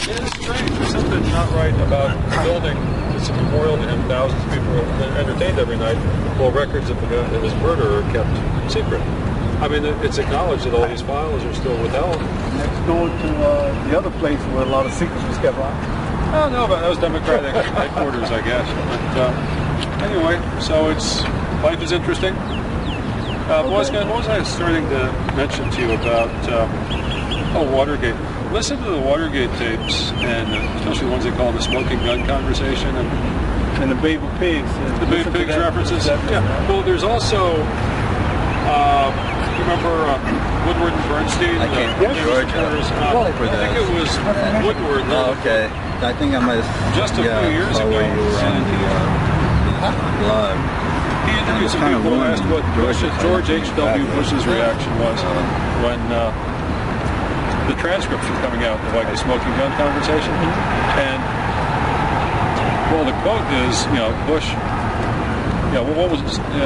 It's strange. There's something not right about building. It's a memorial to him. Thousands of people are entertained every night. Well, records of his murder are kept secret. I mean, it's acknowledged that all these files are still withheld. Next door to the other place where a lot of secrets was kept on. I don't know, but that was Democratic headquarters, I guess. But anyway, so life is interesting. What was I starting to mention to you about Watergate? Listen to the Watergate tapes, and especially the ones they call the smoking gun conversation and the baby pigs. The baby pigs references. Yeah. Well, there's also, you remember Woodward and Bernstein? I can't remember. I think it was Woodward. Oh, okay. I think I might have. Just a few years ago. Live. He interviewed some people who asked what George H.W. Bush's reaction was when the transcripts were coming out of like the smoking gun conversation. And, well, the quote is, Bush, what was,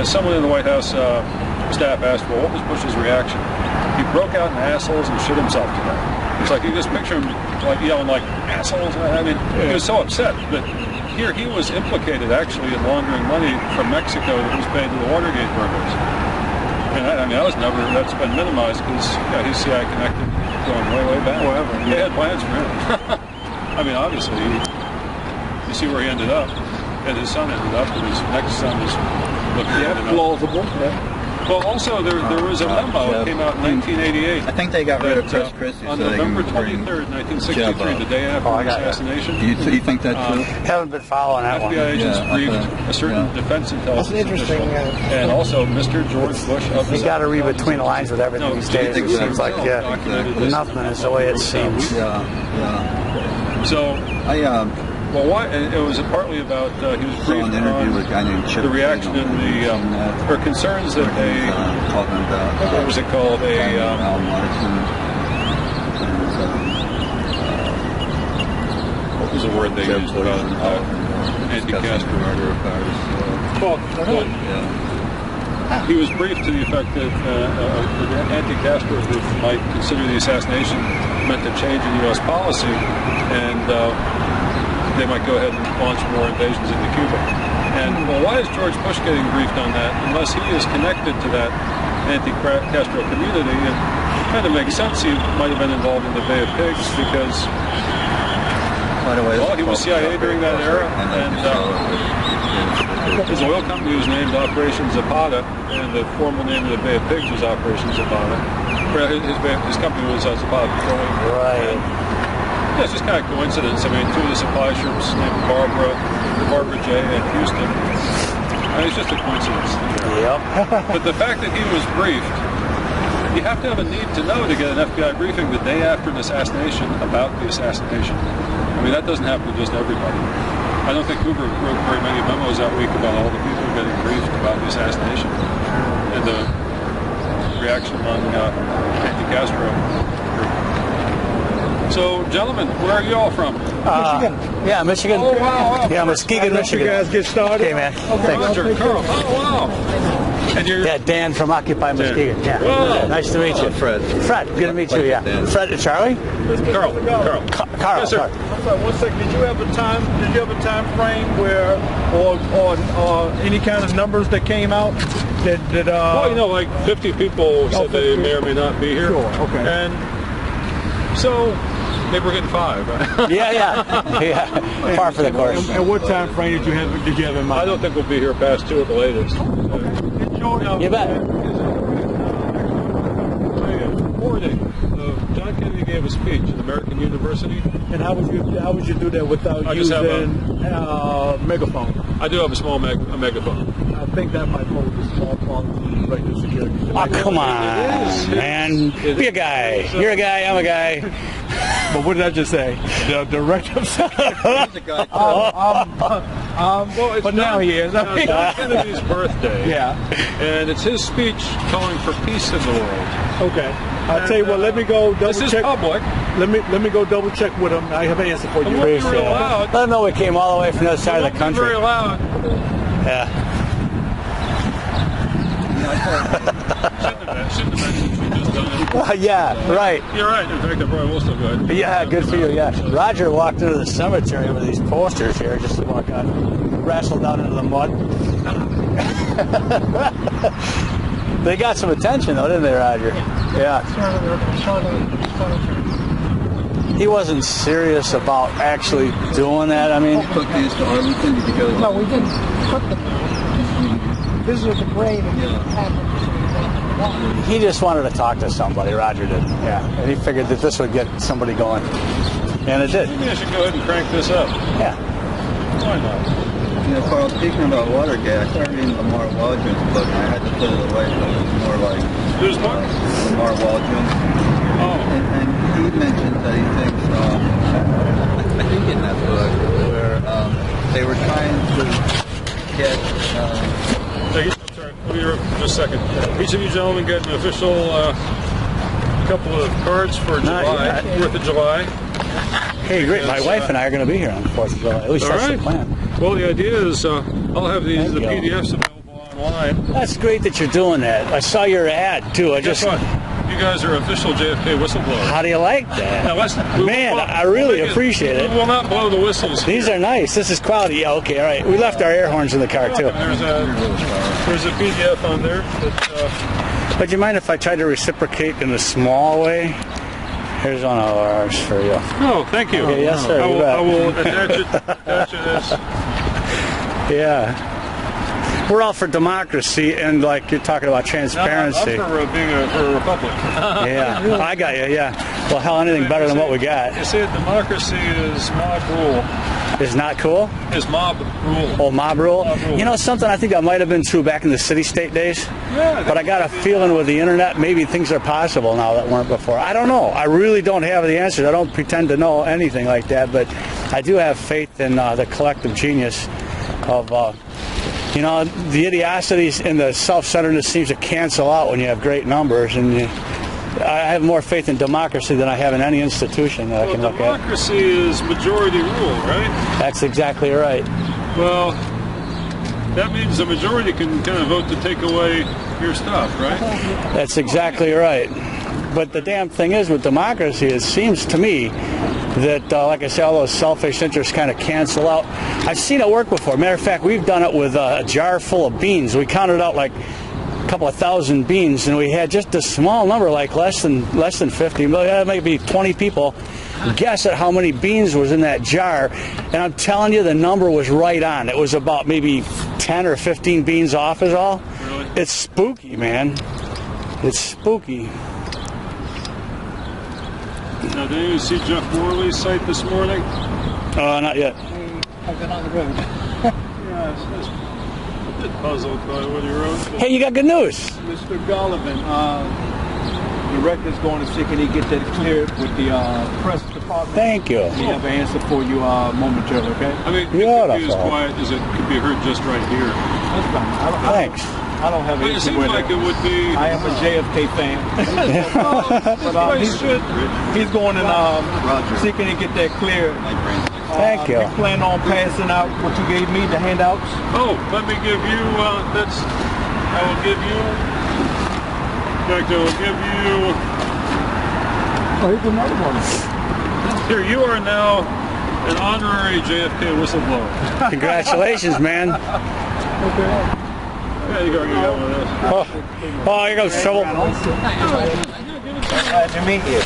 someone in the White House staff asked, well, what was Bush's reaction? He broke out in assholes and shit himself to death. It's like you just picture him like yelling like assholes. I mean, he was so upset. But here he was implicated actually in laundering money from Mexico that was paid to the Watergate burglars. And that's been minimized because he's CIA connected going way back. They had plans for him. I mean, obviously, you see where he ended up, and his son ended up, and his next son is looking at it. Plausible. Well, also, there was a memo that came out in 1988. I think they got rid of Chris Christie. On November 23rd, 1963, the day after the assassination. You think that's true? Haven't been following that one. FBI agents briefed a certain defense intelligence official, and also Mr. George Bush of the You got to read between the lines with everything these days. It seems like nothing is the way it seems. So, well, why? And it was partly about he was briefed on the reaction and or concerns that what was it called? What was the word they used about anti-Castro? He was briefed to the effect that the anti-Castro group might consider the assassination meant a change in U.S. policy, and they might go ahead and launch more invasions into Cuba. And, well, why is George Bush getting briefed on that unless he is connected to that anti-Castro community? And it kind of makes sense he might have been involved in the Bay of Pigs because, well, he was CIA during that era, and his oil company was named Operation Zapata, and the formal name of the Bay of Pigs was Operation Zapata. His company was Zapata Petroleum. Right. Yeah, it's just kind of coincidence. I mean, two of the supply ships named Barbara J. and Houston. I mean, it's just a coincidence. Yep. But the fact that he was briefed, you have to have a need to know to get an FBI briefing the day after an assassination about the assassination. I mean, that doesn't happen to just everybody. I don't think Hoover wrote very many memos that week about all the people getting briefed about the assassination and the reaction among anti-Castro. So, gentlemen, where are you all from? Michigan. Yeah, Michigan. Oh, wow. Yeah, Muskegon, Michigan. You guys get started. Okay, man. Roger, Carl. Oh, wow. And you're... Yeah, Dan from Occupy Muskegon. Yeah. Whoa. Nice to meet you. Fred. Fred, good to meet you, yeah. Fred, Charlie? Carl. Carl. Yes, sir. I'm sorry, 1 second. Did you have a time frame where, or any kind of numbers that came out that well, like 50 people said they may or may not be here. Sure, okay. And so... maybe we're getting 5, right? Yeah. Far for the course. And what time frame did you have in mind? I don't think we'll be here past 2 at the latest. You bet. 40. John Kennedy gave a speech at American University. And how would you do that without using a megaphone? I do have a small megaphone. I think that might pose a small problem to regular security. Oh, come on, man. Be a guy. You're a guy, I'm a guy. But what did I just say? The director of well, but now he is. John Kennedy's birthday. Yeah. And it's his speech calling for peace in the world. Okay. I'll tell you what, let me go double check. This is public. Let me go double check with him. I have an answer for you. Appreciate it. Let them know we came all the way from the other side of the country. Very loud. Yeah. Shouldn't have mentioned we just done it. Yeah, right. You're right. In fact, I probably will still go ahead. Yeah, good for you, yeah. Roger walked into the cemetery with these posters here just to walk on, wrestled down into the mud. They got some attention though, didn't they, Roger? Yeah. He wasn't serious about actually doing that, I mean. Took these to Arlington, did you go? No, we didn't put them there. Visited the grave and He just wanted to talk to somebody, Roger did. Yeah, and he figured that this would get somebody going. And it did. Maybe I should go ahead and crank this up. Yeah. Why not? You know, Carl, speaking about water gas, I read Lamar Waldron's book, and I had to put it away, but it was more like Who's what? Lamar Waldron. Oh. And he mentions that he thinks, I think in that book, where they were trying to get... I'm sorry, let me interrupt for just a second. Each of you gentlemen get an official couple of cards for July, 4th of July. Hey, great. My wife and I are going to be here on the 4th of July. At least that's the plan. Well, the idea is I'll have the PDFs available online. That's great that you're doing that. I saw your ad, too. Guess what? You guys are official JFK whistleblowers. How do you like that? Now, Man, I really appreciate it. We will not blow the whistles. These are nice. This is quality. Yeah, okay, all right. We left our air horns in the car, too. There's a PDF on there. But you mind if I try to reciprocate in a small way? Here's one of ours for you. Oh, thank you. Okay, yes, sir. I will attach it as... Yeah. We're all for democracy, and like you're talking about transparency. No, I'm for being for a republic. Yeah, I got you, yeah. Well, hell, anything better than what we got. You see, democracy is mob rule. Is not cool? Is mob rule. Oh, mob rule? Mob rule. You know, something I think that might have been true back in the city-state days. Yeah. But I got a feeling with the internet, maybe things are possible now that weren't before. I don't know. I really don't have the answers. I don't pretend to know anything like that, but I do have faith in the collective genius of... you know, the idiocities and the self-centeredness seems to cancel out when you have great numbers, and I have more faith in democracy than I have in any institution that I can look at. Democracy is majority rule, right? That's exactly right. Well, that means the majority can kind of vote to take away your stuff, right? That's exactly right. But the damn thing is, with democracy, it seems to me that, like I say, all those selfish interests kind of cancel out. I've seen it work before. Matter of fact, we've done it with a jar full of beans. We counted out like a couple of thousand beans, and we had just a small number, like less than 50, maybe 20 people guess at how many beans was in that jar. And I'm telling you, the number was right on. It was about maybe 10 or 15 beans off is all. Really? It's spooky, man. It's spooky. Now, did you see Jeff Morley's site this morning? Not yet. I've been on the road. Yeah, it's a bit puzzled by what he wrote. Hey, you got good news. Mr. Gollivan, the record's going to see can he get that cleared with the press department. Thank you. We have an answer for you momentarily, okay? I mean, it could be as quiet as it could be heard just right here. That's fine. Thanks. I don't have But it anything seems with like it would be... I am a JFK fan. But he's going and see can he get that cleared. Thank you. We plan on passing out what you gave me, the handouts. Oh, let me give you, I will give you, in fact, I will give you, Oh, here's another one. here, you are now an honorary JFK whistleblower. Congratulations, man. Okay. Yeah, you got one of those. Oh, here goes trouble. Glad to meet you.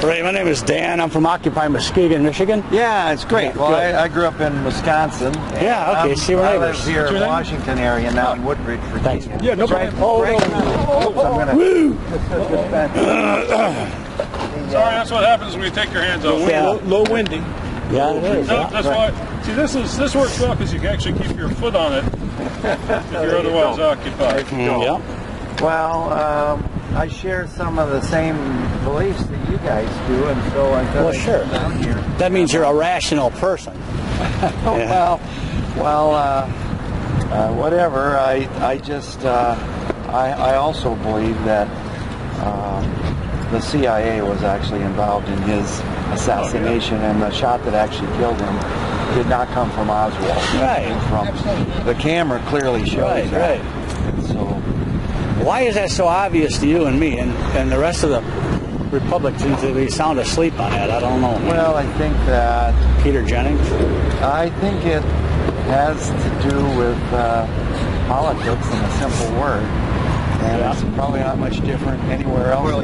Right, my name is Dan. I'm from Occupy Muskegon, Michigan. Yeah, it's great. Yeah, well, good. I grew up in Wisconsin. Yeah, okay, see, we're I neighbors. live here in the Washington area now in Woodbridge, Virginia. Thanks. Yeah, no Right, problem. I'm gonna. Woo! Sorry, that's what happens when you take your hands off. Yeah. Low windy. Yeah, it is. No, that's why. See, this works well because you can actually keep your foot on it if you're otherwise occupied. Yeah. Well, I share some of the same beliefs that you guys do, and so I thought Well, I'd sure. come down here. That means you're a rational person. Well, whatever. I just I also believe that the CIA was actually involved in his assassination, and the shot that actually killed him did not come from Oswald. Right. It came from the camera clearly shows Right, that. right. And so Why is that so obvious to you and me and the rest of the Republicans? They sound asleep on that. I don't know. Well, I think that Peter Jennings. I think it has to do with politics in a simple word, and it's probably not much different anywhere else.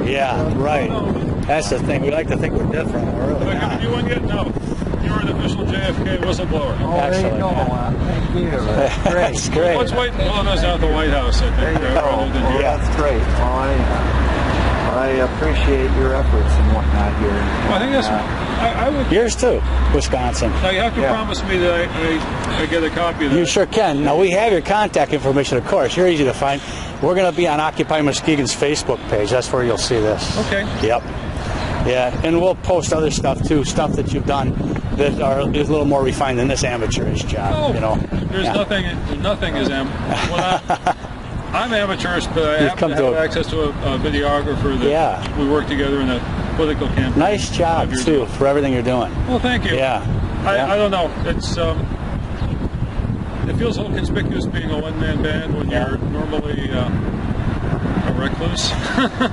Yeah, right. That's the thing. We like to think we're different. We're really Have not. you one yet? No. You're an official JFK whistleblower. Oh, there you Excellent, go. yeah. Thank you. That's great. That's great. Let's wait until it goes out the White House, I There think, you go. rather than Well, here. that's great. Well, I appreciate your efforts and whatnot here. Well, I think that's. I would. Yours too, Wisconsin. Now you have to Yeah. promise me that I get a copy of that. You sure can. Now, we have your contact information, of course. You're easy to find. We're going to be on Occupy Muskegon's Facebook page. That's where you'll see this. Okay. Yep. Yeah, and we'll post other stuff too, stuff that you've done that is a little more refined than this amateurish job. Oh, You know. there's Yeah. nothing is I'm amateurish, but I You've happen come to to have a- access to a videographer that Yeah. we work together in a political campaign. Nice job 5 years too ago. for everything you're doing. Well, thank you. Yeah. Yeah. I don't know. It's it feels a little conspicuous being a one-man band when Yeah. you're normally a recluse.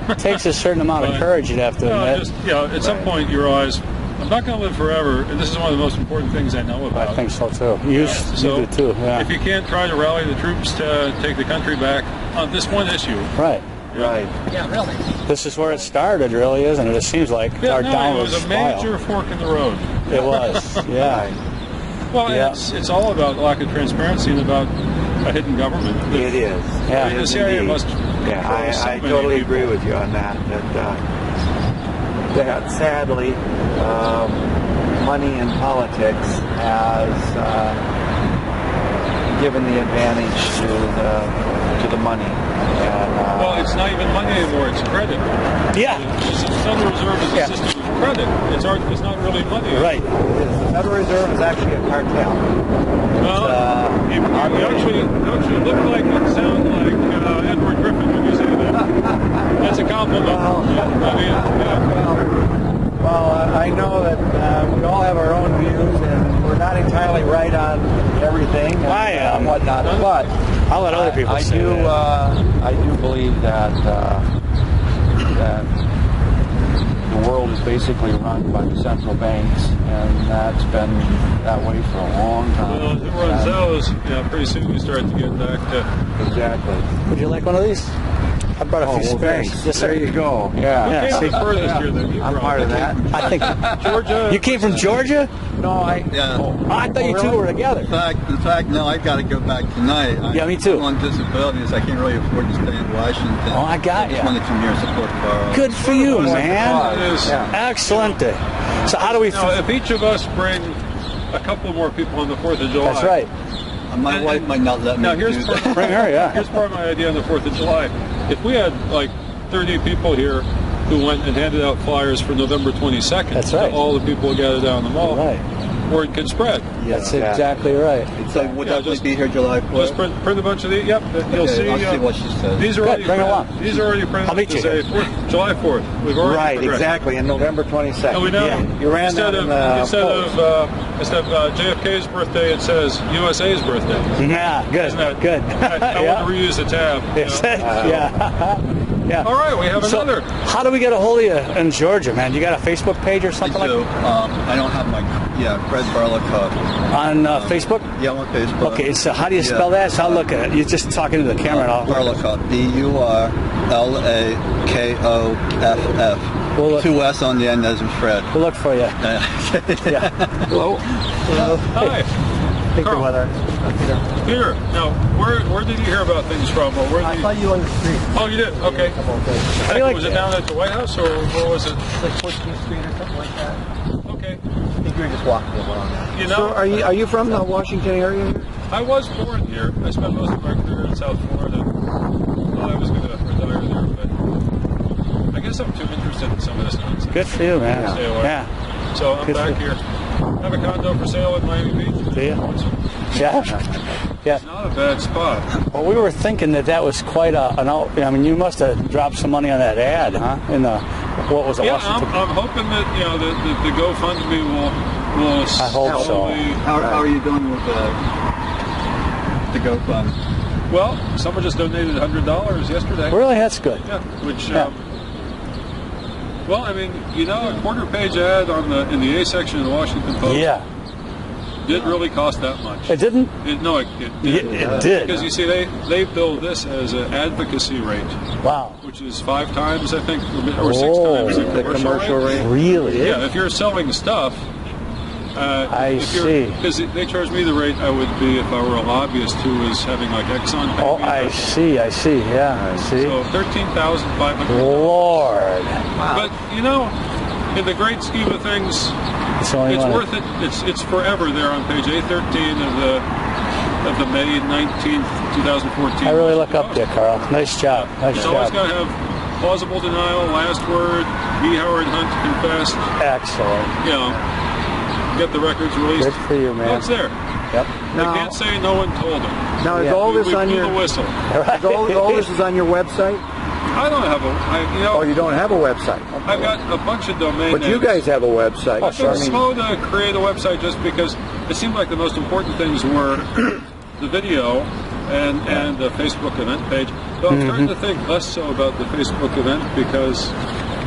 It takes a certain amount of But, courage, you'd have to admit. just at some point you realize I'm not going to live forever, and this is one of the most important things I know about. I think so too. You So do too. Yeah. if you can't try to rally the troops to take the country back on this one issue, Right. Right. This is where it started, really, isn't it? It seems like yeah, our no, downward it was a major spiral. fork in the road. It was. Yeah. Well, Yeah. it's all about lack of transparency and about a hidden government. It is. Yeah. It The is CIA indeed. must Yeah, control so I many totally people. agree with you on that. That sadly, money in politics has given the advantage to the money. And, Well, it's not even money anymore; it's credit. Yeah. The Federal Reserve is Yeah. a system of credit. It's not really money. Right. the Federal Reserve is actually a cartel. Well, you actually look like and sound like Edward Griffin when you say that. That's a compliment. I mean, yeah. Well, I know that we all have our own views, and we're not entirely right on everything and, I am. and whatnot. But I'll let other people I say do. that. I do believe that that the world is basically run by the central banks, and that's been that way for a long time. Well, if it runs those, pretty soon we start to get back to. Exactly. Would you like one of these? I brought a few well, spares. thanks. Yes, sir. There you go. Yeah. Yeah. Came see- the furthest here than you I'm brought. part of that. I think Georgia. you came from Georgia. No, I. Yeah. Oh, I thought you two really? were together. In fact, no, I got to go back tonight. Yeah, me too. I'm on disability, so I can't really afford to stay in Washington. Oh, I got just ya. wanted to come here and support Carl. Good for you, man. It is. Yeah. Excellent. So how do we? Now, if each of us bring a couple more people on the 4th of July. That's right. My And- wife might not let me Now, do here's that. Bring her. Yeah. Here's part of my idea on the 4th of July. If we had like 30 people here who went and handed out flyers for November 22nd That's right. to all the people who gathered down the mall, Right. word could spread. That's exactly right. So we'll Yeah, definitely just- be here July 4th. Just print a bunch of these. Yep, you'll Okay, see. I'll see what she says. These are Good, already bring printed. along. These are already printed I'll meet to you say here. July 4th. We've already Right, progressed. exactly. And November 22nd. And we know You ran instead that of in the instead post. of JFK's birthday, it says USA's birthday. Yeah. Good. Isn't that Good. I Yeah. want to reuse the tab. you Yes. know? Yeah. Yeah. All right, we have So, another. how do we get a hold of you in Georgia, man? You got a Facebook page or I something do. like I don't have my Fred Barlacup. on Facebook? Yeah, I'm on Facebook. Okay, so how do you spell that? So I'll look at it. You're just talking to the camera. And I'll Barlacup. Burlakoff. We'll look. 2 S on the end as in Fred. We'll look for you. Yeah. Hello. Hi, Take the Carl. weather. Peter. Now, where did you hear about things from, or where? I Did you... saw you on the street. Oh, you did. Okay. How do you like Was it down at the White House, or where was it? Like 14th Street or something like that. Okay. I think you were just walking along. You know, So are you from the Washington area? I was born here. I spent most of my career in South Florida. Well, I was going to retire there, but I guess I'm too interested in some of this nonsense. Good for you, man. Stay away. Yeah. So I'm Good back for- here. I have a condo for sale in Miami Beach. Do you? Yeah. Yeah. Not a bad spot. Well, we were thinking that was quite an out. I mean, you must have dropped some money on that ad, huh? In the what was it? Yeah, Washington? I'm hoping that the GoFundMe will. I hope so. slowly- How are you doing with the GoFund? Well, someone just donated $100 yesterday. Really, that's good. Yeah, which, Yeah. well, I mean, you know, a quarter-page ad in the A section of the Washington Post Yeah, didn't really cost that much. it didn't. No, it didn't. It did. Because you see, they bill this as an advocacy rate, Wow. which is 5 times, I think, or 6 times the commercial rate. Really? Yeah, if you're selling stuff. I see. Because they charge me the rate I would be if I were a lobbyist who was having like Exxon pay Oh, me. I see. Yeah, I see. So 13,500. Lord. But you know, in the great scheme of things, It's only it's money. worth it. It's forever there on page A13 of the May 19th, 2014. I really look up there, Carl. Nice job. Nice It's always job. got to have plausible denial, last word, B. Howard Hunt confessed. Excellent. You know, get the records released. Good for you, man. Well, it's there. Yep. They Now- can't say no one told them. Now, is Yeah. all this we on blew your the whistle. is all this is on your website? I don't have Oh, you don't have a website. I've got a bunch of domain But you names. guys have a website. I've been I mean, slow to create a website just because it seemed like the most important things were the video and the Facebook event page. But I'm starting to think less so about the Facebook event because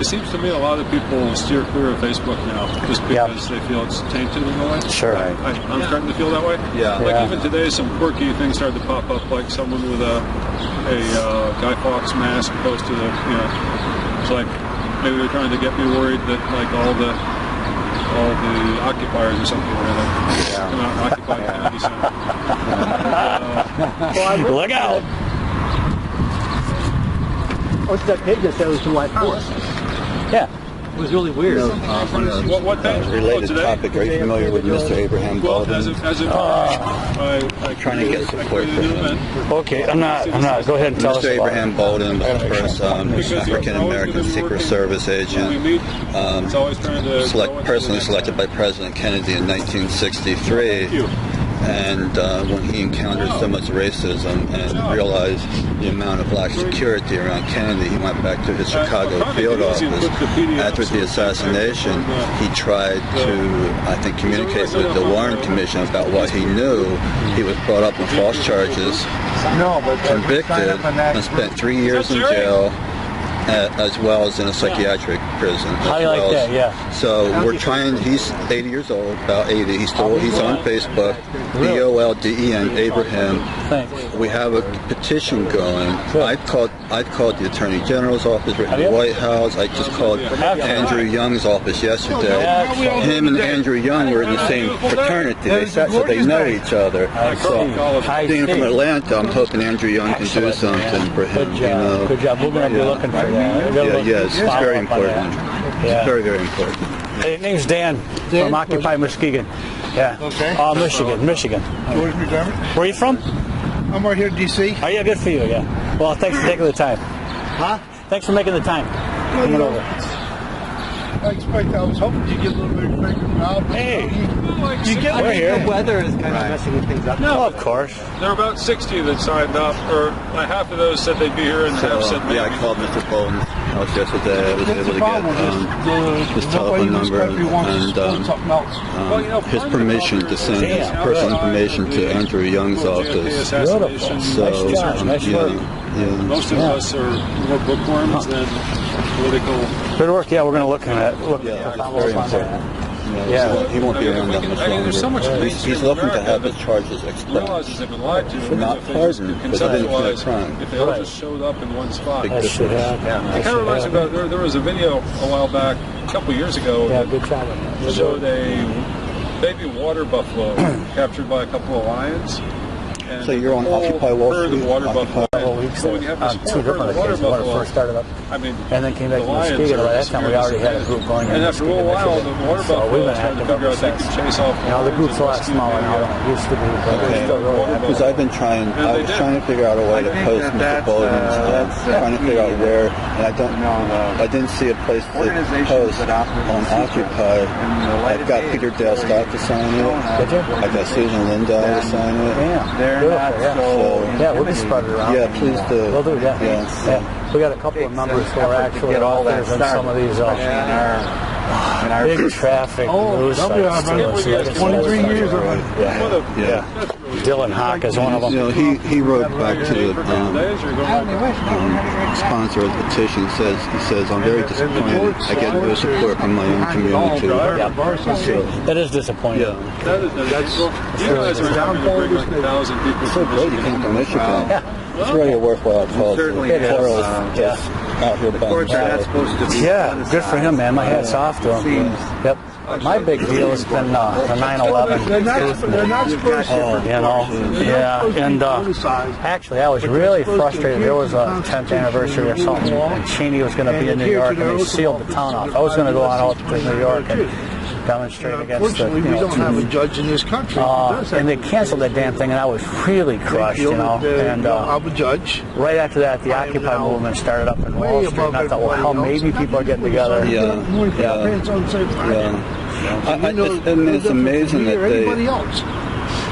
it seems to me a lot of people steer clear of Facebook now just because they feel it's tainted in a way. Sure. I'm starting to feel that way. Yeah. Like Yeah. even today, some quirky things started to pop up, like someone with a Guy Fawkes mask posted it's like maybe they're trying to get me worried that like all the occupiers or something were gonna come out and occupy Kennedy Center. Look out. what's that page that said it was July 4th? Yeah. It was really weird. What page? Related today? topic. Are you familiar with Mr. Abraham Well, Baldwin? as a I Trying to get support created for an him. event. Okay, I'm not. Go ahead and tell us Mr. about Abraham it. Baldwin was the first Because you're African always American gonna be Secret working- Service When we agent meet, it's always trying to personally selected by President Kennedy in 1963. Thank you. And when he encountered so much racism and realized the amount of black security around Kennedy, he went back to his Chicago field office. After the assassination, he tried to, I think, communicate with the Warren Commission about what he knew. He was brought up on false charges, No, but convicted, and spent 3 years in jail, as well as in a psychiatric prison. How do you like that? Yeah. So we're trying. He's 80 years old, about 80. He's on Facebook. BOLDEN Abraham. Thanks. We have a petition going. Good. I've called the Attorney General's office, written Have the you? White House. I just called Andrew Young's office yesterday. Excellent. Him and Andrew Young were in the same fraternity. So they know each other. I So see. I being from see. Atlanta, I'm hoping Andrew Young can do Excellent, something man. for him. Good job. Good job. We're going to be looking for that. Yes, it's very important. Yeah. It's very, very important. Hey, name's Dan from Occupy Muskegon. Yeah. Okay. Michigan. George McDermott. Where are you from? I'm right here in D.C. Oh, yeah, good for you, yeah. Well, thanks for taking the time. Huh? Thanks for making the time. Well, Coming you know, over. I was hoping you'd get a little bit of bigger crowd. But Hey. You get We're here. the weather is kind of messing things up. No, of course. There were about 60 that signed up, or like half of those said they'd be here, and half said maybe. Yeah, I called Mr. Baldwin's house yesterday. I was that's able the to problem. get his telephone number and something else. Well, you know, his part of it permission to send his Damn, personal outside information of to the Andrew Young's JFK office. assassination So, Nice job. Nice work. Most of us are more bookworms than political. Good work. Yeah, we're going to look at it. Look Yeah, at it's very important. Yeah. He won't be around that much I mean, longer. there's so much He's looking to have his charges expunged. realizes they've been lied to. Not if they just pardoned, could but they didn't commit a conceptualize crime. if they all Right. just showed up in one spot. Big That should difference. happen. It kind of reminds me about there was a video a while back, a couple years ago, Yeah, that good job. showed a baby water buffalo captured by a couple of lions. And So you're on the whole Occupy Wall herd of Street? water Occupy buffalo. Couple of weeks So when you have this on whole two herd different of water occasions. When it buffalo, first started up, I mean, and then came back the to lions Muskegon. are By that time, we already had a group going in and after a little Muskegon, while, the Michigan. water So we've buffalo been tried to active figure ever out they since. could chase off. You know, the group's a lot smaller now than it used to be, but Okay. we're still really active. Because I've been trying, I was trying to figure out a way to think post that Mr. that's, Baldwin's, trying to figure out where, and I don't know, I didn't see a place to organizations post that operate on in secret Occupy. in the light I've of got day. Peter Dale Scott to sign it. Did you? I got Susan Lindahl to sign it. Yeah. They're Beautiful, not yeah. so Yeah, we'll just spread it around. Yeah, please do. We'll do that. Yeah. Yeah. We got a couple of members who are actually get all that authors in some of these. started, especially in our Big traffic. News sites, too. 23 years already. Yeah. Dylan Hawk is one of them. You know, he wrote back to the sponsor of the petition. He says, I'm very disappointed. I get no support from my own community. That is disappointing. Yeah. You guys are having to bring like 1,000 people So great you came from Michigan. It's really a worthwhile cause. Certainly It is. Out here by Courts are not supposed to be. Yeah, good for him, man. My hat's off to him. Yep. My big deal has been the 9/11. They're not supposed to. You know, yeah, and actually, I was really frustrated. There was a 10th anniversary or something, and Cheney was going to be in New York, and they sealed the town off. I was going to go on out to New York and demonstrate against the, Unfortunately, we don't have a judge in this country. and they canceled that damn thing, and I was really crushed, you know. And I'm a judge. right after that, the Occupy movement started up in Wall Street, and I thought, well, hell, maybe people are getting together. It's amazing that Anybody else?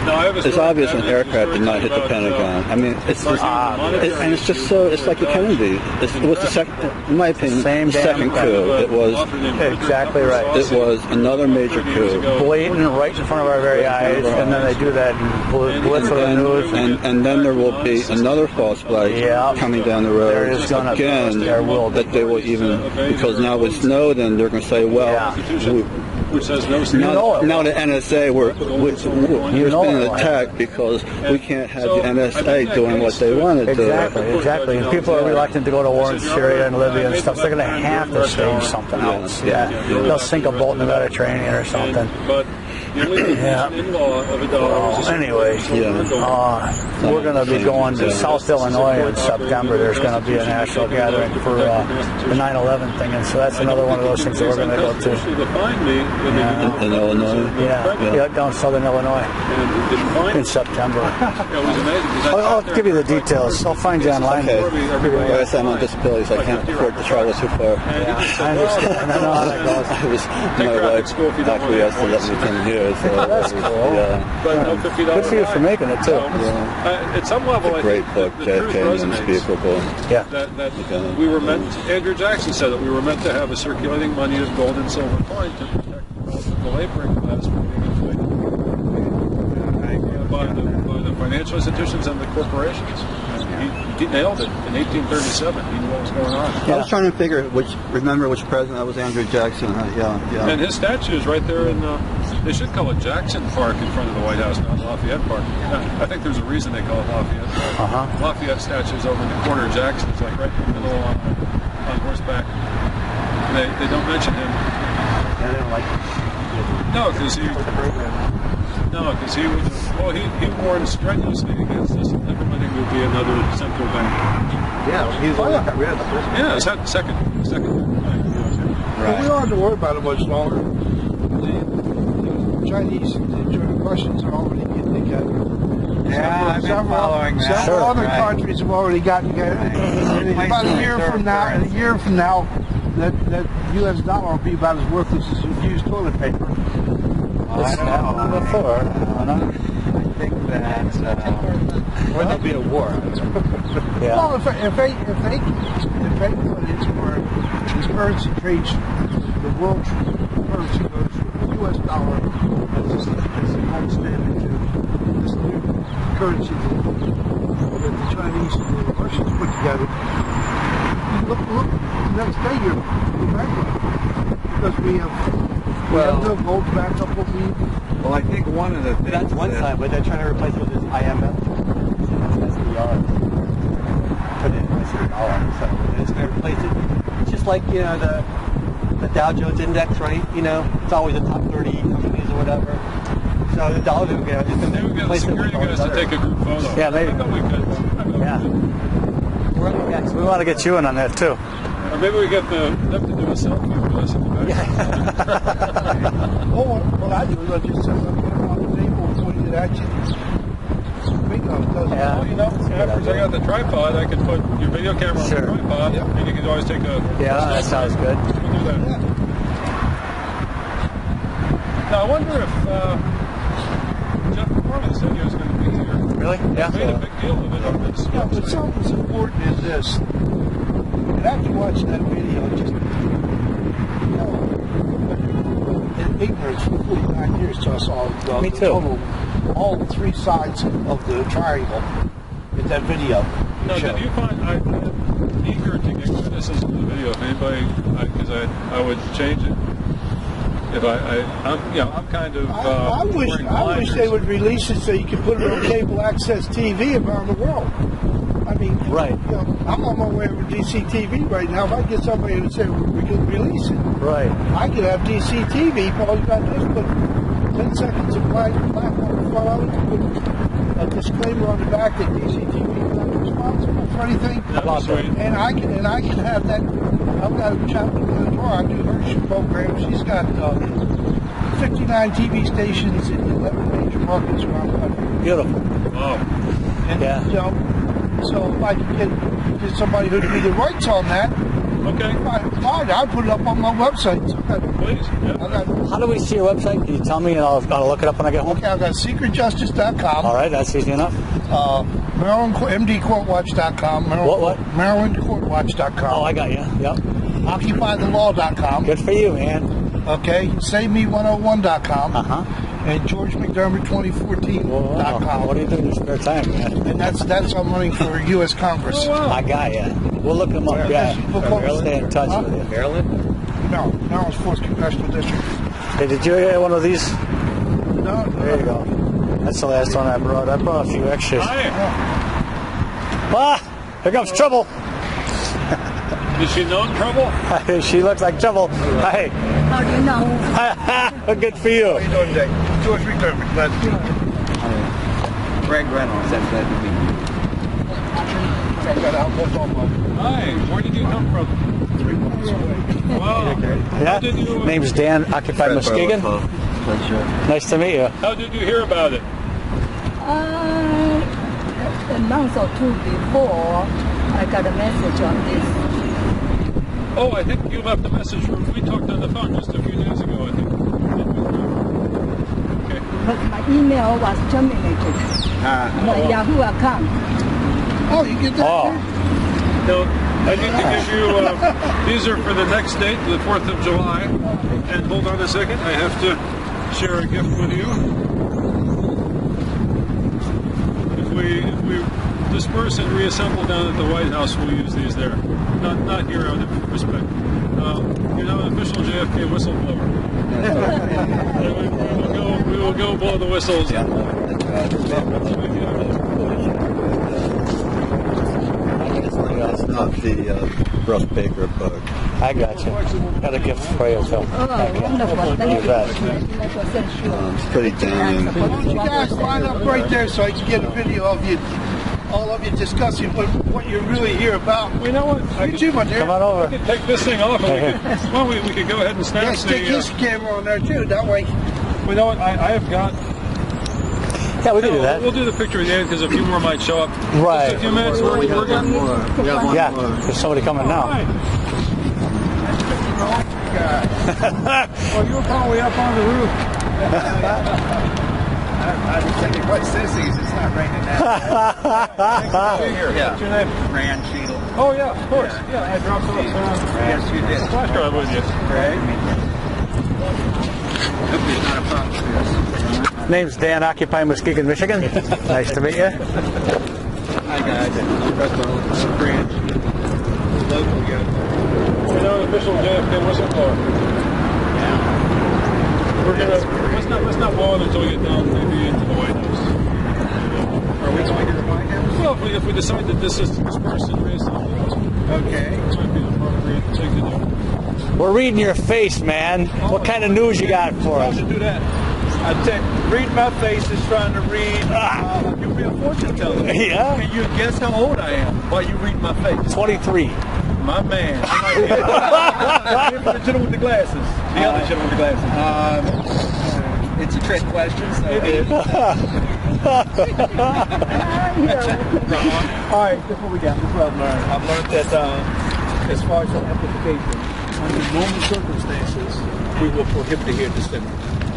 No, I have a it's story. obvious an aircraft did not hit the Pentagon. I mean, it's just, and it's just so, it's like the Kennedy. It was the second, in my opinion, Same the second damn coup. It was Exactly right. It was another major coup. Blatant right in front of our very eyes, and then they do that blitz of the news. And then there will be another false flag coming down the road There is gonna be. again There will be. that they will even, because now with Snowden, they're going to say, well, which says no. now the NSA, we're being attacked because we can't have the NSA doing what they want to do. Exactly. And people are reluctant to go to war in Syria and Libya and stuff. So they're going to have to stage something else. Yeah. They'll sink a boat in the Mediterranean or something. But in-law of a dollar. Anyway, we're going to be going to South Illinois in September. There's going to be a national gathering for the 9/11 thing, and so that's another one of those things that we're going to go to. In Illinois? Yeah, down Southern Illinois in September. I'll give you the details. I'll find you online. Okay. Like I said, I'm on disability, so I can't afford to travel too far. Yeah, I understand. I know how that goes. My wife actually has to let me come here. So, that's cool. Yeah. Good for you for making it too. At some level, It's a great book, JFK and Unspeakable. Yeah. That we were meant. Andrew Jackson said that we were meant to have a circulating money of gold and silver coin to protect the laboring class from being inflated by the financial institutions and the corporations. He nailed it in 1837. He knew what was going on. I was trying to figure remember which president. That was Andrew Jackson. Yeah. And his statue is right there in. They should call it Jackson Park in front of the White House, not Lafayette Park. I think there's a reason they call it Lafayette Park. Lafayette statue is over in the corner. Jackson is like right in the middle on horseback. They don't mention him. I don't like it. No, because he was. Well, he warned strenuously against this implementing would be another central bank. Yeah, he's the one that got rid of the first one. Yeah, it's that second bank. But we don't have to worry about it much longer. The Chinese and the Russians are already getting together. Yeah, I've been following that. Several other countries have already gotten together. And about a year from now, that U.S. dollar will be about as worthless as used toilet paper. I don't know before. I think that Or there'll be a war. Well, if they put it where this currency trades, the world currency goes from the U.S. dollar as a gold standard to this new currency that the Chinese and the Russians put together. Look, the next day you're bankrupt because we have no gold to back up what we. Well, I think one of the things That's one side, but they're trying to replace it with this IMF. That's the dollar. Put it in the dollar. So it's going to replace it. It's just like, the Dow Jones Index, right? It's always the top 30 companies or whatever. So the dollar is going to just Maybe we get the security guys to take a group photo. Yeah, maybe. I think we could. Yeah. We want to get you in on that too. Or maybe we get them to do a selfie with us in the back. What I do is I just set up on the table and point it at you. Bingo, doesn't Yeah. Well, after I got the tripod, I can put your video camera on the tripod, and you can always take a. Yeah, that sounds good. We can do that. Now I wonder if Jeff Corman said he was going to be here. Really? Yeah. He made a big deal of it on this. Yeah, but something's important is this. And after watching that video, just ignorance for 49 years till I saw Me the too. total, all three sides of the triangle in that video. No, show. did you find I'm eager to get criticism of the video? If anybody, because I would change it. If I'm kind of. I wish they would release it so you could put it on cable access TV around the world. I mean, Right. You know, I'm on my way over to DCTV right now. If I get somebody to say we can release it, Right. I could have DCTV. All you got to do is put 10 seconds of black on the front of it, put a disclaimer on the back that DCTV is not responsible for anything. That's sweet. And I can have that. I've got a chaplain in the door. I do her program. She's got 59 TV stations in 11 major markets around the country. Beautiful. Wow. And, Yeah. you know, so if I could get somebody who'd be the rights on that, Okay. fine, I'll put it up on my website. So Please. Yeah. How do we see your website? Can you tell me, and I'll look it up when I get home? Okay, I've got secretjustice.com. All right, that's easy enough. MarylandMDCourtWatch.com. What? MarylandCourtWatch.com. Oh, I got you. Yep. OccupyTheLaw.com. Good for you, man. Okay, SaveMe101.com. Uh-huh. And GeorgeMcDermott2014.com. What do you do in your spare time, man? And that's I'm running for U.S. Congress. I got you. We'll look them up, yeah. Stay in touch with you. Maryland? No, Maryland's 4th Congressional District. Hey, did you get one of these? No, There you go. That's the last one I brought. I brought a few extras. Hi. Ah, here comes trouble. Is she known trouble? She looks like trouble. Hey. How do you know? Good for you. How you doing today? George McDermott, glad to meet you. Greg Reynolds, I'm glad to meet you. I've got Alpha Alma. Hi. Where did you come from? 3 months away. Wow. Yeah. How did you? Name's Dan, Occupy Muskegon. Pleasure. Nice to meet you. How did you hear about it? A month or two before, I got a message on this. Oh, I think you left a message. We talked on the phone just a few days ago, I think. Okay. But my email was terminated. My Yahoo account. Oh, you get that? Oh, No, I need to give you, these are for the next date, the 4th of July. And hold on a second, I have to share a gift with you. If we disperse and reassemble down at the White House, we'll use these there. Not here out of respect. You're now an official JFK whistleblower. We will go blow the whistles. That's not the Russ Baker book. I got you. Got a gift for you, Phil. Oh, wonderful. Thank You bet. 100% sure. It's pretty damning. You guys line up right there so I can get a video of you, all of you discussing what you're really here about. You know what? You too, my dear. Come on over. We could take this thing off and we could go ahead and snap Yeah, stick his the... camera on there too. That way. You know what? I have got... Yeah, we can do that. We'll do the picture at the end because a few more might show up. Right. Just a few minutes. We're good. Yeah, there's somebody coming now. Well, you were probably up on the roof. I was thinking, what cities? It's not raining now. What's your name? Rand Cheadle. Oh, yeah, of course. Yeah, I dropped off Yes, you did. flash drive with you. Greg. Hope there's not a problem with this. Name's Dan, Occupy Muskegon, Michigan. Nice to meet you. Hi, guys. Russell Branch. Local guy. We're now an official JFK whistleblower. We're gonna let's not blow it until we get down maybe into the White House. Are we going to the White House? Well, if we decide that this person raised Okay. this might be the appropriate thing to do. We're reading your face, man. What kind of news you got for I us? should do that. I read my face is trying to read. You'll be a fortune teller. Yeah. Can you guess how old I am while you read my face? 23. My man. The gentleman with the glasses. The other gentleman with the glasses. It's a trick question, so It is. All right, this is what we got. This is what I've learned. I've learned that as far as the amplification, under normal circumstances, we will prohibit it here at the center.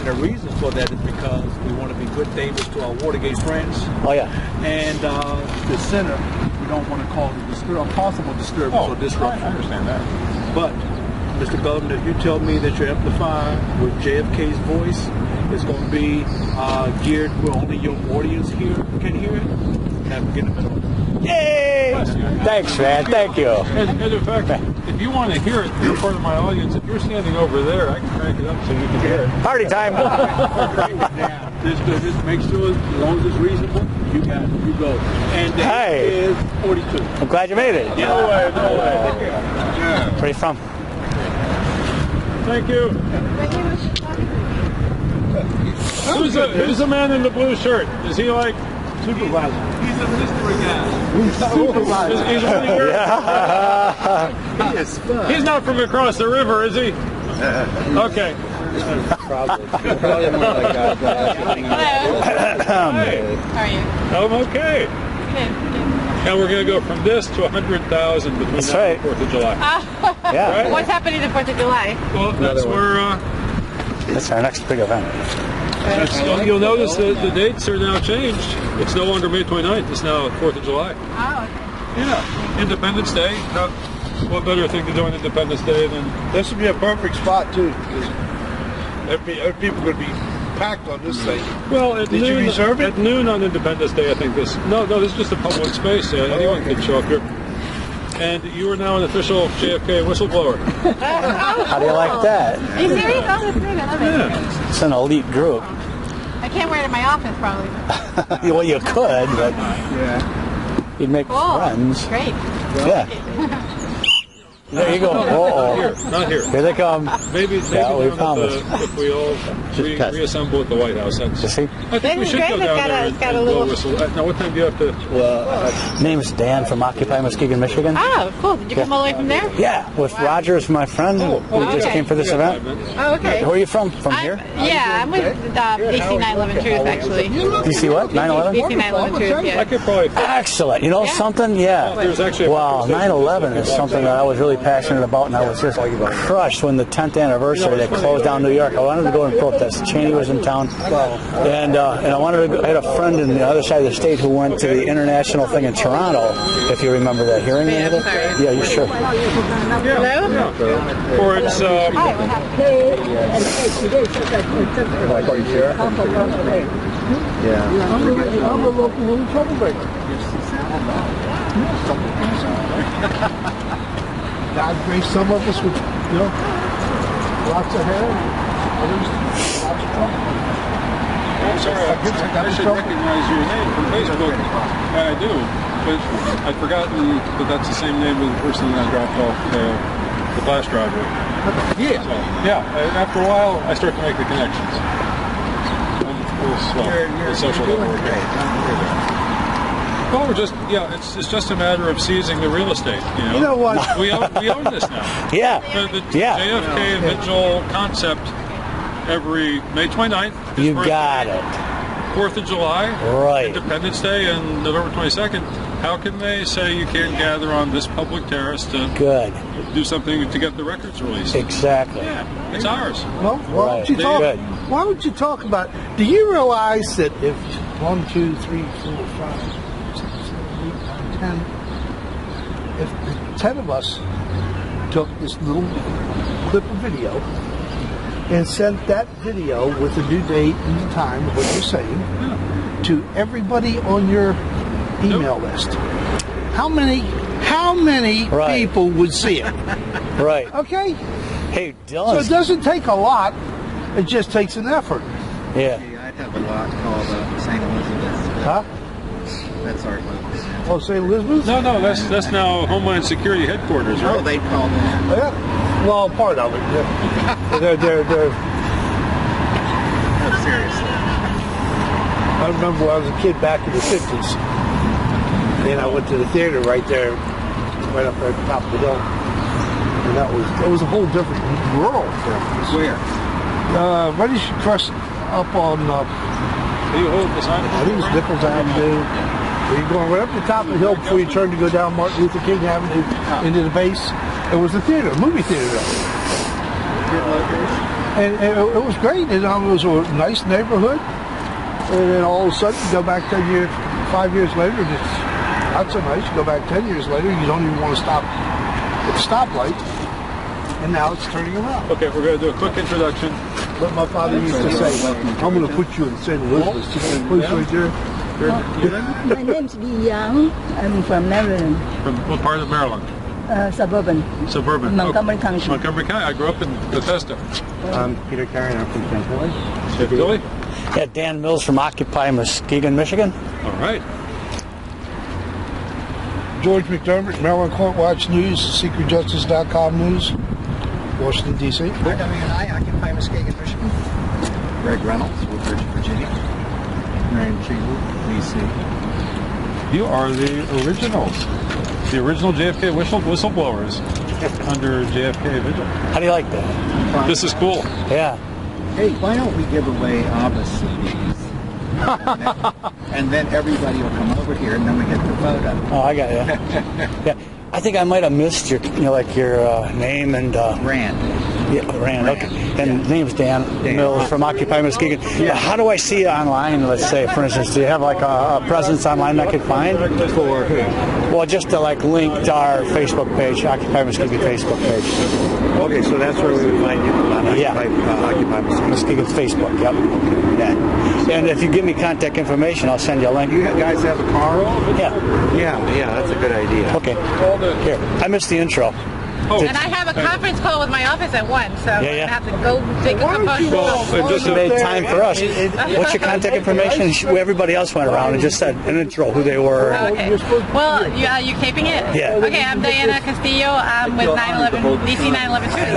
And the reason for that is because we want to be good neighbors to our Watergate friends. Oh, yeah. And the center, we don't want to cause a possible disturbance or disruption. I understand that. But Mr. Bellman, if you tell me that your amplifier with JFK's voice is going to be geared where only your audience can hear it, then get a bit on it. Yay! Thanks, man. Thank you. And in fact, if you want to hear it, you're part of my audience. If you're standing over there, I can crank it up so you can hear it. Party time. Just make sure, as long as it's reasonable, you got it. You go. And the Hey. is 42. I'm glad you made it. No way, no way. Where are you from? Thank you. Who's the man in the blue shirt? Is he like Supervisor. He's a mystery guy. Supervisor. He's only here? Yes, fun. He's not from across the river, is he? Okay. Probably more like that. How are you? I'm okay. Good. And we're going to go from this to 100,000 between That's now right. and 4th of July. Yeah. Right? What's happening the 4th of July? Well, that's where That's our next big event. you'll notice that the dates are now changed. It's no longer May 29th. It's now 4th of July. Oh, okay. Yeah. Independence Day. Now, what better thing to do on Independence Day than... This would be a perfect spot too, because people would be packed on this thing. Well, at Did you noon, reserve it? At noon on Independence Day, I think this... No, this is just a public space. Anyone can show up here. And you are now an official JFK whistleblower. How do you like that? Are you serious? Oh, that's great. I love it. Yeah. It's an elite group. I can't wear it in my office, probably. Well, you could, but you'd make Cool. friends. Great. Yeah. There you go. Uh-oh. Not here. Here they come. Maybe Yeah, we down at promise. if we all reassemble at the White House. You see? I think we This is should great. go It's down got a- there it's got a and little- blow whistle. Now, what time do you have to... Name's Dan from Occupy Muskegon, Michigan. Oh, cool. Did you come all the way from there? Yeah, with Rogers, my friend, who just okay. came for this event. Oh, okay. Who are you from? From here? Yeah, I'm with DC 911 Truth, actually. DC what? 9/11? DC 911 Truth, I yeah. could probably... Excellent. You know Yeah. something? Yeah. There's actually a Wow, 9/11 is something that I was really passionate about, and I was just crushed when the 10th anniversary they closed down New York. I wanted to go and protest. Cheney was in town, and I wanted to. I had a friend in the other side of the state who went to the international thing in Toronto. If you remember that hearing, Yeah, Anita? sorry. Yeah, you sure? Hello? Or it's... I'm a local little troublemaker. God graced some of us with, lots of hair, others lots of trouble. I'm sorry, I should recognize your name from Facebook. I do, but I'd forgotten that that's the same name of the person that I dropped off the flash drive with. Yeah. So, yeah, after a while, I start to make the connections. The social network. Well, it's just a matter of seizing the real estate. You know what? We own this now. Yeah. The Yeah. JFK Vigil concept every May 29th. You got it. 4th of July, Right. Independence Day, and November 22nd. How can they say you can't gather on this public terrace to Good. do something to get the records released? Exactly. Yeah, it's ours. Well, why don't you talk? Good. Why don't you talk about? Do you realize that if 1, 2, 3, 4, 5, 6, 7, 8, 9, 10, if 10 of us took this little clip of video and sent that video with the due date and the time of what you're saying to everybody on your email list, how many Right. people would see it? Right. Okay, Hey, so Dylan. it doesn't take a lot. It just takes an effort. Yeah. I'd have a lot called St. Elizabeth. Huh? That's our Oh, St. Elizabeth? No, that's now Homeland Security headquarters, right? Oh, they'd call that. Yeah. Well, part of it. They're No, seriously. I remember when I was a kid back in the 50s, and I went to the theater right there, right up there at the top of the hill. And that was a whole different world there. Where? Right as you cross up on, You hold the sign. I think it was Nichols Avenue. You're going right up the top of the hill before you turn to go down Martin Luther King Avenue into the base. It was a theater, a movie theater there. Good location. And it was great. It was a nice neighborhood. And then all of a sudden, you go back 5 years later, and it's not so nice. You go back 10 years later, you don't even want to stop at the stoplight. and now it's turning around. Okay, we're going to do a quick introduction. What my father used to say, I'm going to put you in St. Elizabeth. See that place right there? My name's Li Yang. I'm from Maryland, From what part of Maryland? suburban. Suburban. Montgomery County. Montgomery County. I grew up in Bethesda. I'm Peter Carey. I'm from St. Louis. St. Philly? Yeah, Dan Mills from Occupy Muskegon, Michigan. All right. George McDermott, Maryland Court Watch News, SecretJustice.com News, Washington, D.C. RWNI, Occupy Muskegon, Michigan. Greg Reynolds, Woodbridge, Virginia. Marion Cheever, D.C. You are the originals. The original JFK whistleblowers under JFK Vigil. How do you like that? This is cool. Yeah. Hey, why don't we give away ABBA CDs? And then everybody will come over here, and then we get the photo. Oh, I got you. Yeah. I think I might have missed your, your name and... Rand. Yeah, Rand, okay. And name's Dan Mills from Occupy Muskegon. Yeah. How do I see you online, let's say, for instance? Do you have like a presence online I could find? For who? Well, just to like link to our Facebook page, Occupy Muskegon Facebook page. Okay, so that's where we would find you on Occupy Muskegon. Muskegon's Facebook, yep. Yeah. And if you give me contact information, I'll send you a link. You guys have a car? Yeah. Yeah, that's a good idea. Okay. Here, I missed the intro. And I have a conference call with my office at 1, so I'm going to have to go take a component. Just made time for us. What's your contact information? Everybody else went around and just said an intro, who they were. Okay. Well, you taping it? Yeah. Okay, I'm Diana Castillo. I'm with 9/11, DC 9/11 Truth.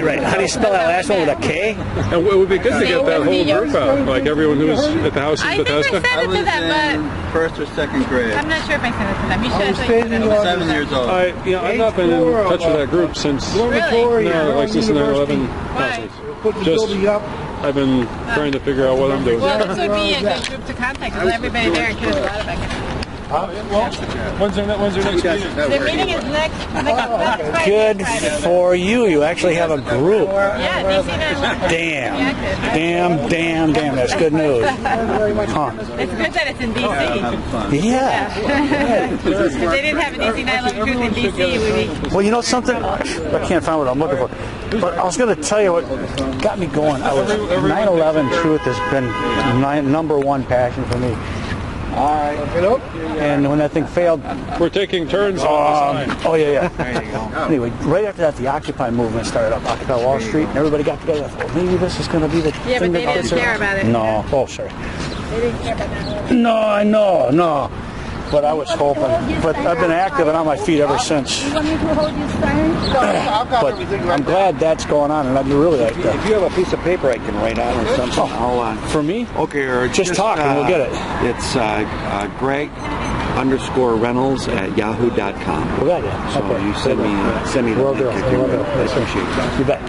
Right. How do you spell that last one, with a K? And it would be good to get that whole group out, like everyone who's at the house in I think I Bethesda. sent it to them, but First or second grade. I'm not sure if I sent it to them. You should have sent it to them. 7 years old. I've not been in touch with that group since Really? since the 9/11 Why? Putting the Just- building up. I've been trying to figure out what I'm doing. Well, this would be a good group to contact because everybody there cares a lot about it. When's their next meeting? Their meeting is next Friday. Good for you. You actually have a group. Yeah, DC 9/11. Damn. That's good news. Huh. It's good that it's in DC. Yeah. If they didn't have an DC 9/11 Truth in DC, it would be. Well, you know something? I can't find what I'm looking for. But I was going to tell you what got me going. 9/11 Truth has been my number one passion for me. And when that thing failed... We're taking turns on the sign. Oh, yeah. There you go. Anyway, right after that, the Occupy movement started up, Occupy Wall Street, and everybody got together. I thought, maybe this is going to be the Yeah, thing but they that didn't care about it. No. Oh, sorry. They didn't care about that. No, I know. But I was hoping. But I've been active and on my feet ever since. You want me to hold this sign? But I'm glad that's going on, and I'd really like that. If you have a piece of paper I can write on or something, I'll... For me? Okay, or Just talk and we'll get it. It's Greg_Reynolds at yahoo.com. We got it. So Okay. you send me the Will do. link if you Will do. will. I appreciate that. You bet.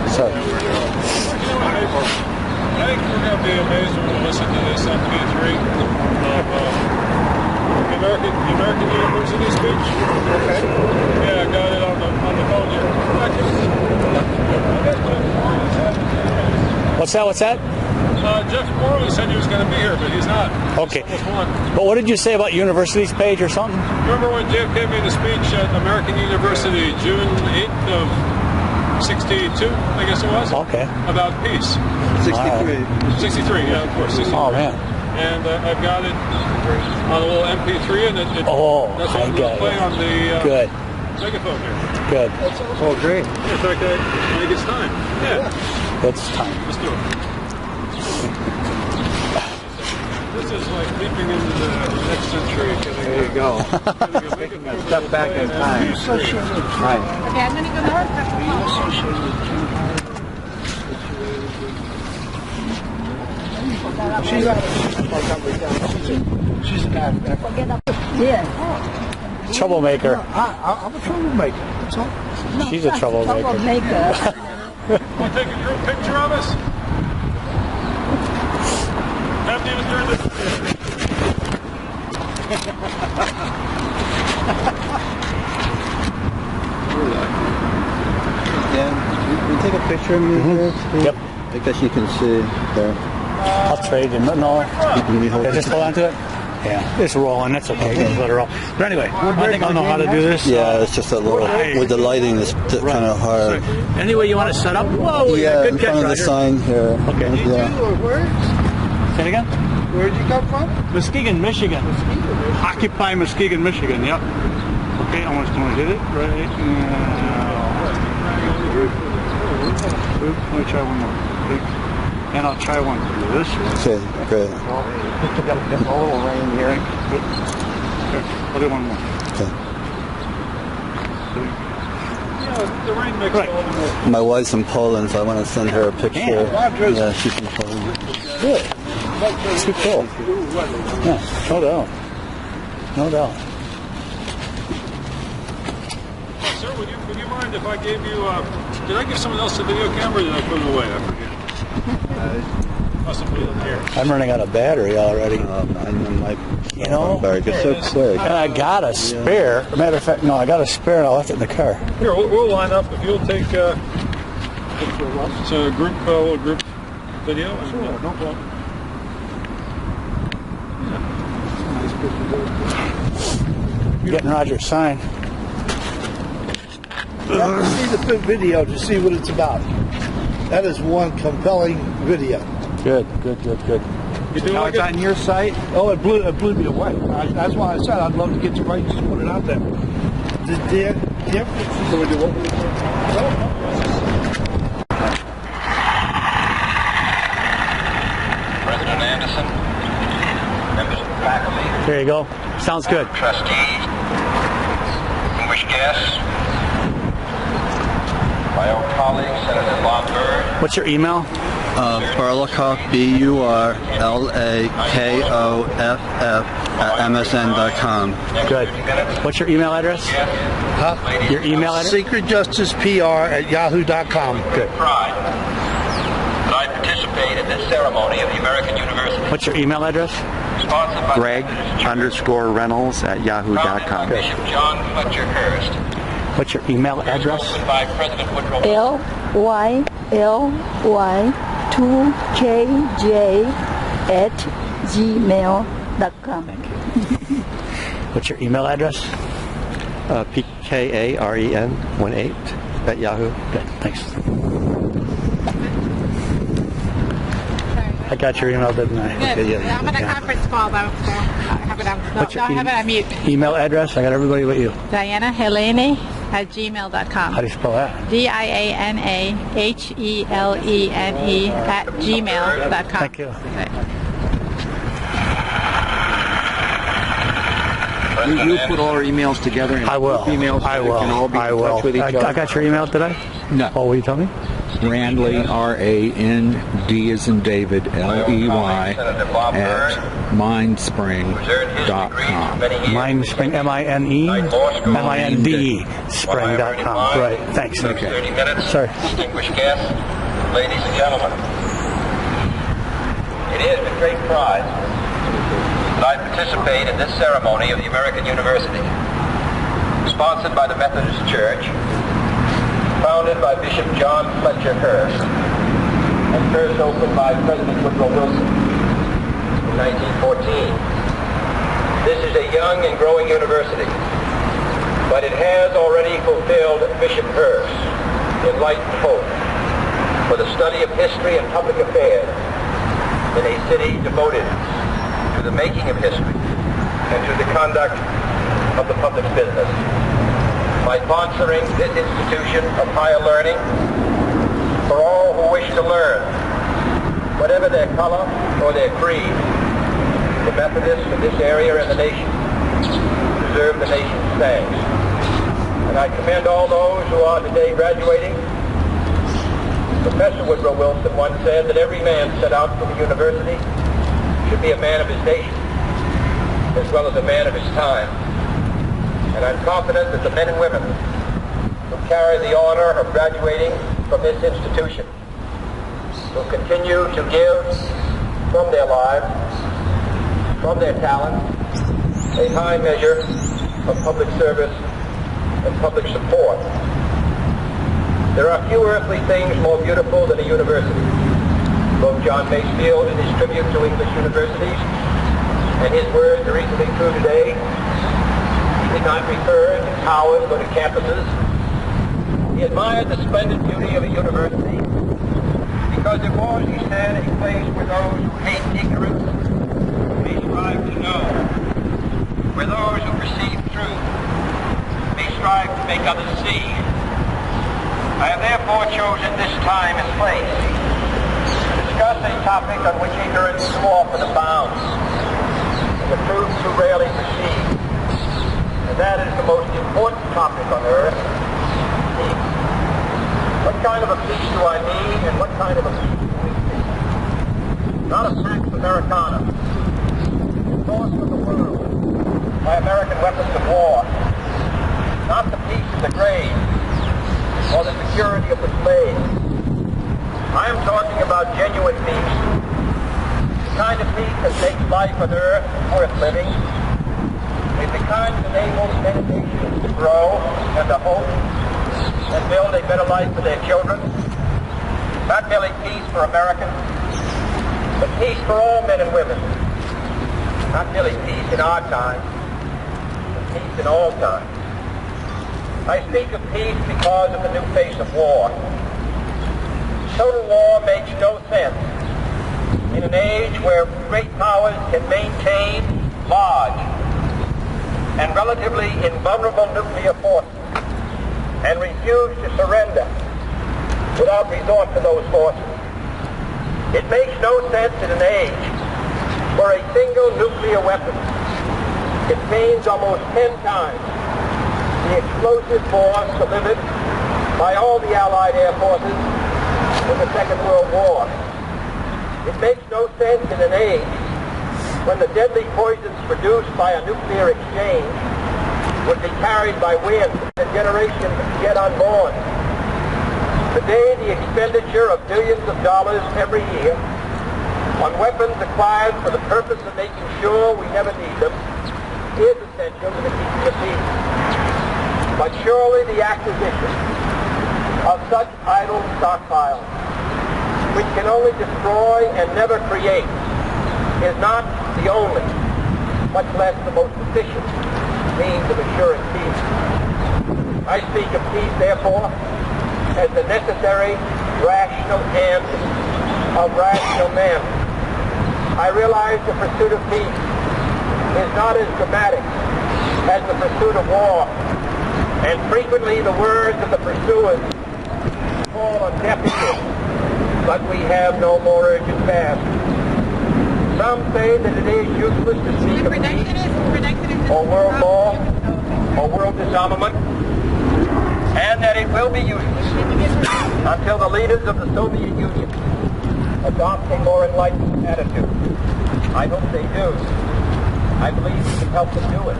Sorry. I think we're going to be amazed when we listen to this MP3 of the American University speech. Okay. Yeah, I got it on the phone here. What's that? Jeff Morley said he was going to be here, but he's not. Okay. But what did you say about University's page or something? Remember when JFK made a speech at American University, June 8th of 62, I guess it was? Okay. About peace. 63. 63, yeah, of course. 63. Oh, man. And I've got it on a little MP3, and that's what I'm going to play on the Good. megaphone here. Good. Oh, great. In fact, I think it's time. Yeah, It's time. let's do it. This is like leaping into the next century. There you go. Taking a step back in time. Right. Okay, I'm going to go north. She's an African. Yeah. Troublemaker. I'm a troublemaker. That's all. She's a troublemaker. Troublemaker. Want to take a group picture of us? Haven't even turned it. Dan, we take a picture of you here? Yep. I guess you can see there. I'll trade him. No. Can we hold Yeah, just hold on to it. Yeah, it's rolling. That's okay. Just let it roll. But anyway, I think I'll know how to do this. Yeah, it's just a little, with the lighting, it's kind of hard. Any way you want to set up? Whoa, Yeah, good in catch, front of the Roger. sign here. Okay. Yeah. Say it again? Where'd you come from? Muskegon, Michigan. Occupy Muskegon, Michigan. Yep. Okay, I want to hit it right now. Let me try one more. And I'll try one for you this way. Okay, great. Get a little rain here. Here, I'll do one more. Okay. Yeah, the rain makes it all the more. My wife's in Poland, so I want to send her a picture. Yeah, she's from Poland. Good. Too cool. Yeah, no doubt. No doubt. Sir, would you mind if I gave you, did I give someone else a video camera or did I put it away? I forget. Must have put it in here. I'm running out of battery already. You know, it's so quick. And I got a spare. Matter of fact, no, I got a spare and I left it in the car. Here, we'll line up. If you'll take it's a little group video. Sure, no problem. Getting Roger's sign. You have to see the video to see what it's about. That is one compelling video. Good. You do like it's on your site? Oh, it blew me away. That's why I said I'd love to get you right, just put it out there. The difference. So we do what? President Anderson, members of the faculty. There you go. Sounds good. Trustees, distinguished guests, my old colleague, Senator Bob Byrd. What's your email? Burlakoff, BURLAKOFF @MSN.com. Good. What's your email address? Huh? Your email address? SecretJusticePR@yahoo.com. Good. Pride that I participate in this ceremony of the American University. What's your email address? Sponsored by Greg_Reynolds@yahoo.com. Bishop John Fletcher Hurst. What's your email address? By President Woodrow LYLY2KJ@gmail.com. Thank you. What's your email address? PKAREN18 Good. Thanks. I got your email, didn't I? Good. Okay, yeah. I'm on a conference call, though, so I have it on. What's your I have it on mute. email address? I got everybody but you. DianaHelene@gmail.com. How do you spell that? DianaHelene@gmail.com. Thank you. You put all our emails together and I will. emails I will. can all be I in will. touch with each other. I got your email today? No. Oh, will you tell me? Randley, RAND as in David, LEY @mindspring.com. Mindspring, MINE, spring.com. Right. Thanks. Okay. 30 minutes. Sorry. Distinguished guests, ladies and gentlemen. It is with great pride that I participate in this ceremony of the American University, sponsored by the Methodist Church, founded by Bishop John Fletcher Hurst, and first opened by President Woodrow Wilson in 1914. This is a young and growing university, but it has already fulfilled Bishop Hurst's enlightened hope for the study of history and public affairs in a city devoted to the making of history and to the conduct of the public business. By sponsoring this institution of higher learning for all who wish to learn, whatever their color or their creed, the Methodists in this area and the nation deserve the nation's thanks. And I commend all those who are today graduating. Professor Woodrow Wilson once said that every man set out from the university should be a man of his nation as well as a man of his time. And I'm confident that the men and women who carry the honor of graduating from this institution will continue to give from their lives, from their talent, a high measure of public service and public support. There are few earthly things more beautiful than a university. Both John Masefield in his tribute to English universities and his words are equally true today. He did not refer to towers or to campuses. He admired the splendid beauty of a university because it was, he said, a place where those who hate ignorance may strive to know, where those who perceive truth may strive to make others see. I have therefore chosen this time and place to discuss a topic on which ignorance too often abounds, and the truth too rarely perceived, and that is the most important topic on earth, peace. What kind of a peace do I mean, and what kind of a peace do we seek? Not a Pax Americana, force of the world by American weapons of war, not the peace of the grave, or the security of the slave. I am talking about genuine peace, the kind of peace that makes life on earth worth living, is the kind that enables many nations to grow and to hope and build a better life for their children. Not merely peace for Americans, but peace for all men and women. Not merely peace in our time, but peace in all time. I speak of peace because of the new face of war. Total war makes no sense in an age where great powers can maintain large and relatively invulnerable nuclear forces and refuse to surrender without resort to those forces. It makes no sense in an age where a single nuclear weapon contains almost 10 times the explosive force delivered by all the Allied air forces in the Second World War. It makes no sense in an age when the deadly poisons produced by a nuclear exchange would be carried by wind and generations yet unborn. Today, the expenditure of billions of dollars every year on weapons acquired for the purpose of making sure we never need them is essential to the keeping of peace. But surely the acquisition of such idle stockpiles, which can only destroy and never create, is not the only, much less the most efficient, means of assuring peace. I speak of peace, therefore, as the necessary, rational end of rational men. I realize the pursuit of peace is not as dramatic as the pursuit of war, and frequently the words of the pursuers fall on deaf ears, but we have no more urgent task. Some say that it is useless to seek a peace, or world law, or world disarmament, and that it will be useless until the leaders of the Soviet Union adopt a more enlightened attitude. I hope they do. I believe we can help them do it.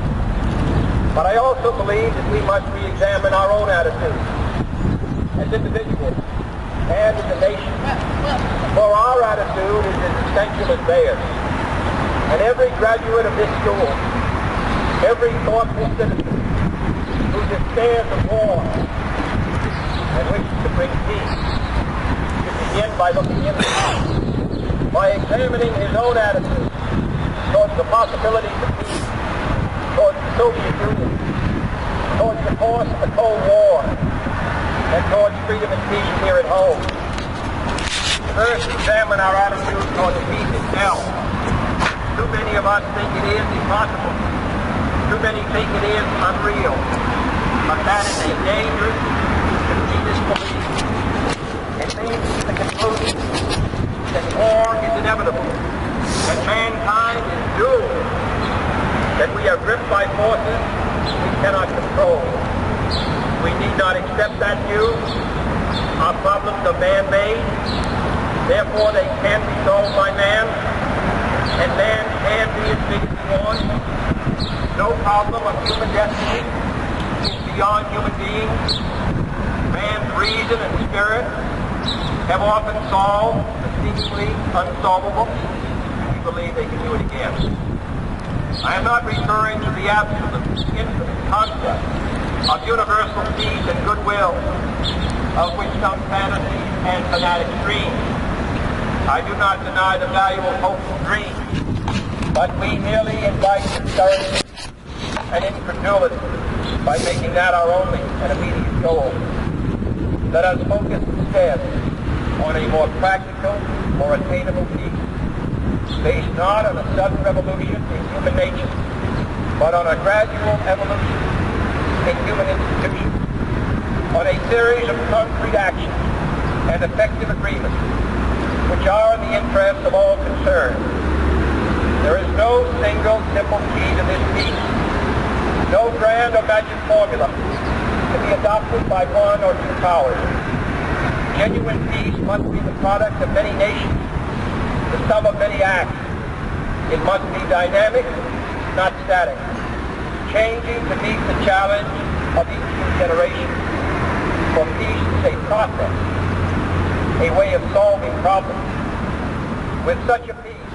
But I also believe that we must re-examine our own attitudes as individuals and as a nation. For our attitude is as essential as theirs. And every graduate of this school, every thoughtful citizen who despairs of war and wishes to bring peace should begin by looking inward, by examining his own attitude towards the possibilities of peace, towards the Soviet Union, towards the course of the Cold War, and towards freedom and peace here at home. First, examine our attitude towards peace itself. Too many of us think it is impossible. Too many think it is unreal. But that is a dangerous, defeatist belief. It leads to the conclusion that war is inevitable, that mankind is doomed, that we are gripped by forces we cannot control. We need not accept that view. Our problems are man-made. Therefore, they can't be solved by man, and man can't be as big as he wants. No problem of human destiny is beyond human beings. Man's reason and spirit have often solved the seemingly unsolvable. We believe they can do it again. I am not referring to the absolute infinite concept of universal peace and goodwill, of which some fantasies and fanatics dream. I do not deny the value of hopeful dreams, But we merely invite discouragement and incredulity by making that our only and immediate goal. Let us focus instead on a more practical, more attainable peace, based not on a sudden revolution in human nature, but on a gradual evolution in human institutions, on a series of concrete actions and effective agreements which are in the interest of all concerned. There is no single simple key to this peace, no grand or magic formula to be adopted by one or two powers. Genuine peace must be the product of many nations, the sum of many acts. It must be dynamic, not static, changing to meet the challenge of each new generation. For peace is a process, a way of solving problems. With such a peace,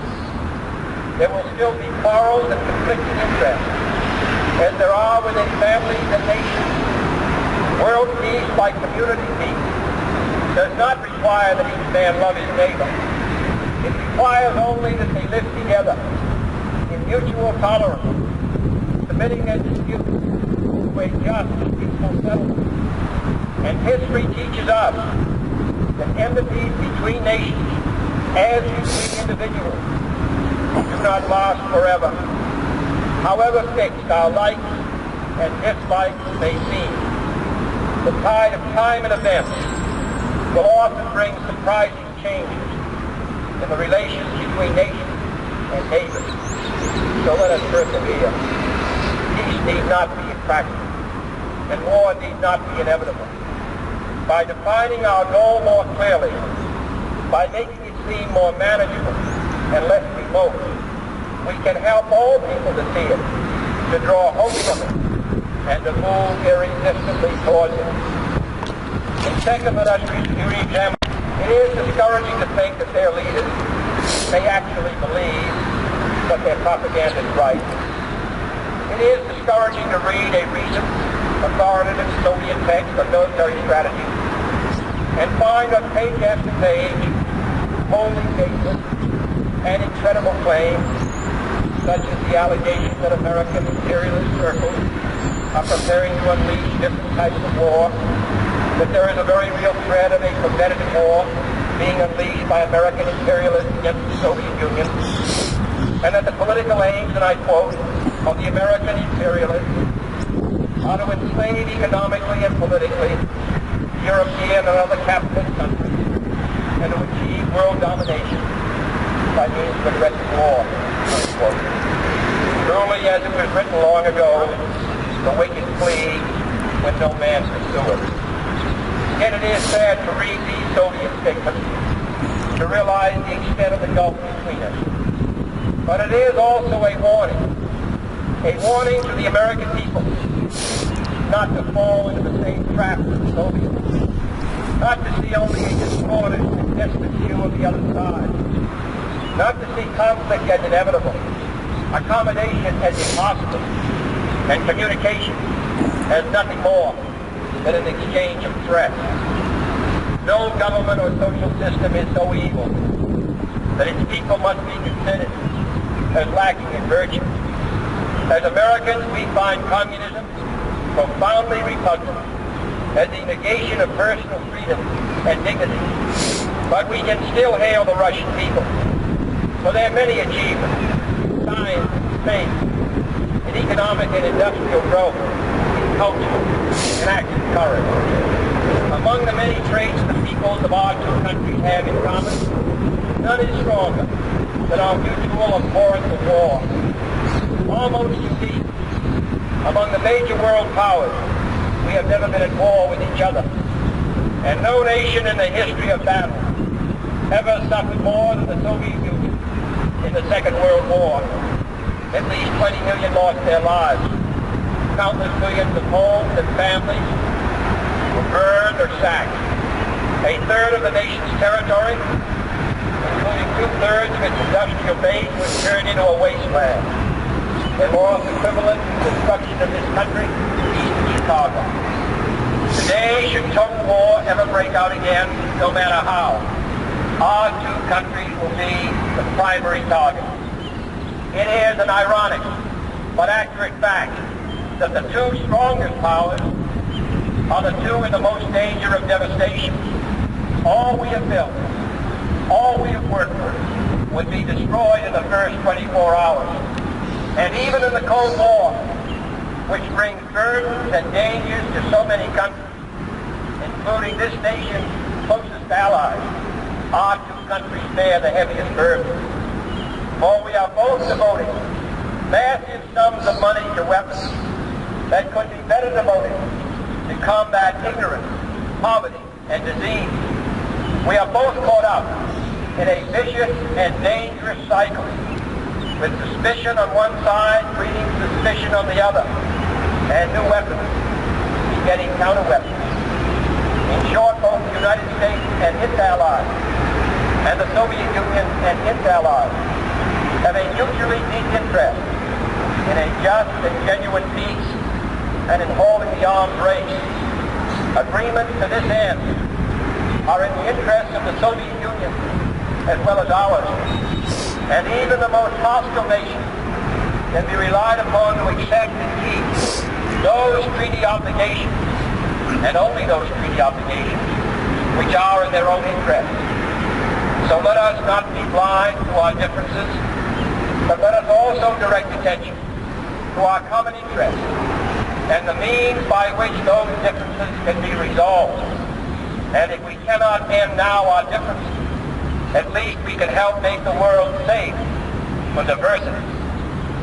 there will still be quarrels and conflicting interests, as there are within families and nations. World peace, like community peace, does not require that each man love his neighbor. It requires only that they live together in mutual tolerance, submitting their disputes to a just and peaceful settlement. And history teaches us that enmities between nations, as between individuals, do not last forever. However fixed our likes and dislikes may seem, the tide of time and events will often bring surprising changes in the relations between nations and neighbors. So let us persevere. Peace need not be impractical, and war need not be inevitable. By defining our goal more clearly, by making it seem more manageable and less remote, we can help all people to see it, to draw hope from it, and to move irresistibly towards it. And second, let us re-examine. It is discouraging to think that their leaders may actually believe that their propaganda is right. It is discouraging to read a recent authoritative Soviet text on military strategy and find on page after page wholly baseless and incredible claims, such as the allegation that American imperialist circles are preparing to unleash different types of war, that there is a very real threat of a preventative war being unleashed by American imperialists against the Soviet Union, and that the political aims, and I quote, of the American imperialists are to enslave economically and politically European and other capitalist countries and to achieve world domination by means of aggressive war, unquote. Truly, as it was written long ago, the wicked flee when no man pursueth. Yet it is sad to read these Soviet statements, to realize the extent of the gulf between us. But it is also a warning to the American people not to fall into the same trap as the Soviets, not to see only a distorted and distant view of the other side, not to see conflict as inevitable, accommodation as impossible, and communication as nothing more than an exchange of threats. No government or social system is so evil that its people must be considered as lacking in virtue. As Americans, we find communism profoundly repugnant as the negation of personal freedom and dignity. But we can still hail the Russian people for their many achievements, science, space, in economic and industrial growth, in culture, and active courage. Among the many traits the peoples of our two countries have in common, none is stronger than our mutual abhorrence of war. Almost unique among the major world powers, we have never been at war with each other. And no nation in the history of battle ever suffered more than the Soviet Union in the Second World War. At least 20 million lost their lives. Countless millions of homes and families were burned or sacked. A third of the nation's territory, including two-thirds of its industrial base, was turned into a wasteland. The loss equivalent to the destruction of this country east of Chicago. Today, should total war ever break out again, no matter how, our two countries will be the primary target. It is an ironic but accurate fact that the two strongest powers are the two in the most danger of devastation. All we have built, all we have worked for, would be destroyed in the first 24 hours. And even in the Cold War, which brings burdens and dangers to so many countries, including this nation's closest allies, our two countries bear the heaviest burden. For we are both devoting massive sums of money to weapons that could be better devoted to combat ignorance, poverty, and disease. We are both caught up in a vicious and dangerous cycle, with suspicion on one side breeding suspicion on the other, and new weapons getting counter-weapons. In short, both the United States and its allies, and the Soviet Union and its allies, have a mutually deep interest in a just and genuine peace and in holding the arms race. Agreements to this end are in the interest of the Soviet Union as well as ours, and even the most hostile nation can be relied upon to accept and keep those treaty obligations, and only those treaty obligations, which are in their own interest. So let us not be blind to our differences, but let us also direct attention to our common interests and the means by which those differences can be resolved. And if we cannot end now our differences, at least we can help make the world safe for diversity.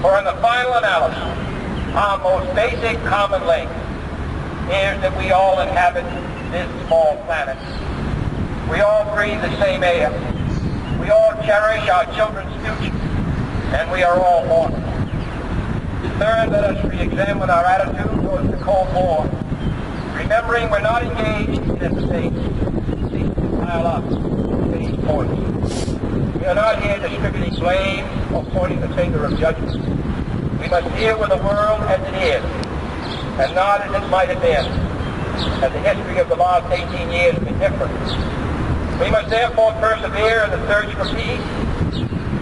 For in the final analysis, our most basic common link is that we all inhabit this small planet. We all breathe the same air. We all cherish our children's future, and we are all mortal. Third, let us re-examine our attitude towards the Cold War, remembering we're not engaged in a debate seeking to pile up these points. We are not here distributing blame or pointing the finger of judgment. We must deal with the world as it is, and not as it might have been, as the history of the last 18 years has been different. We must therefore persevere in the search for peace,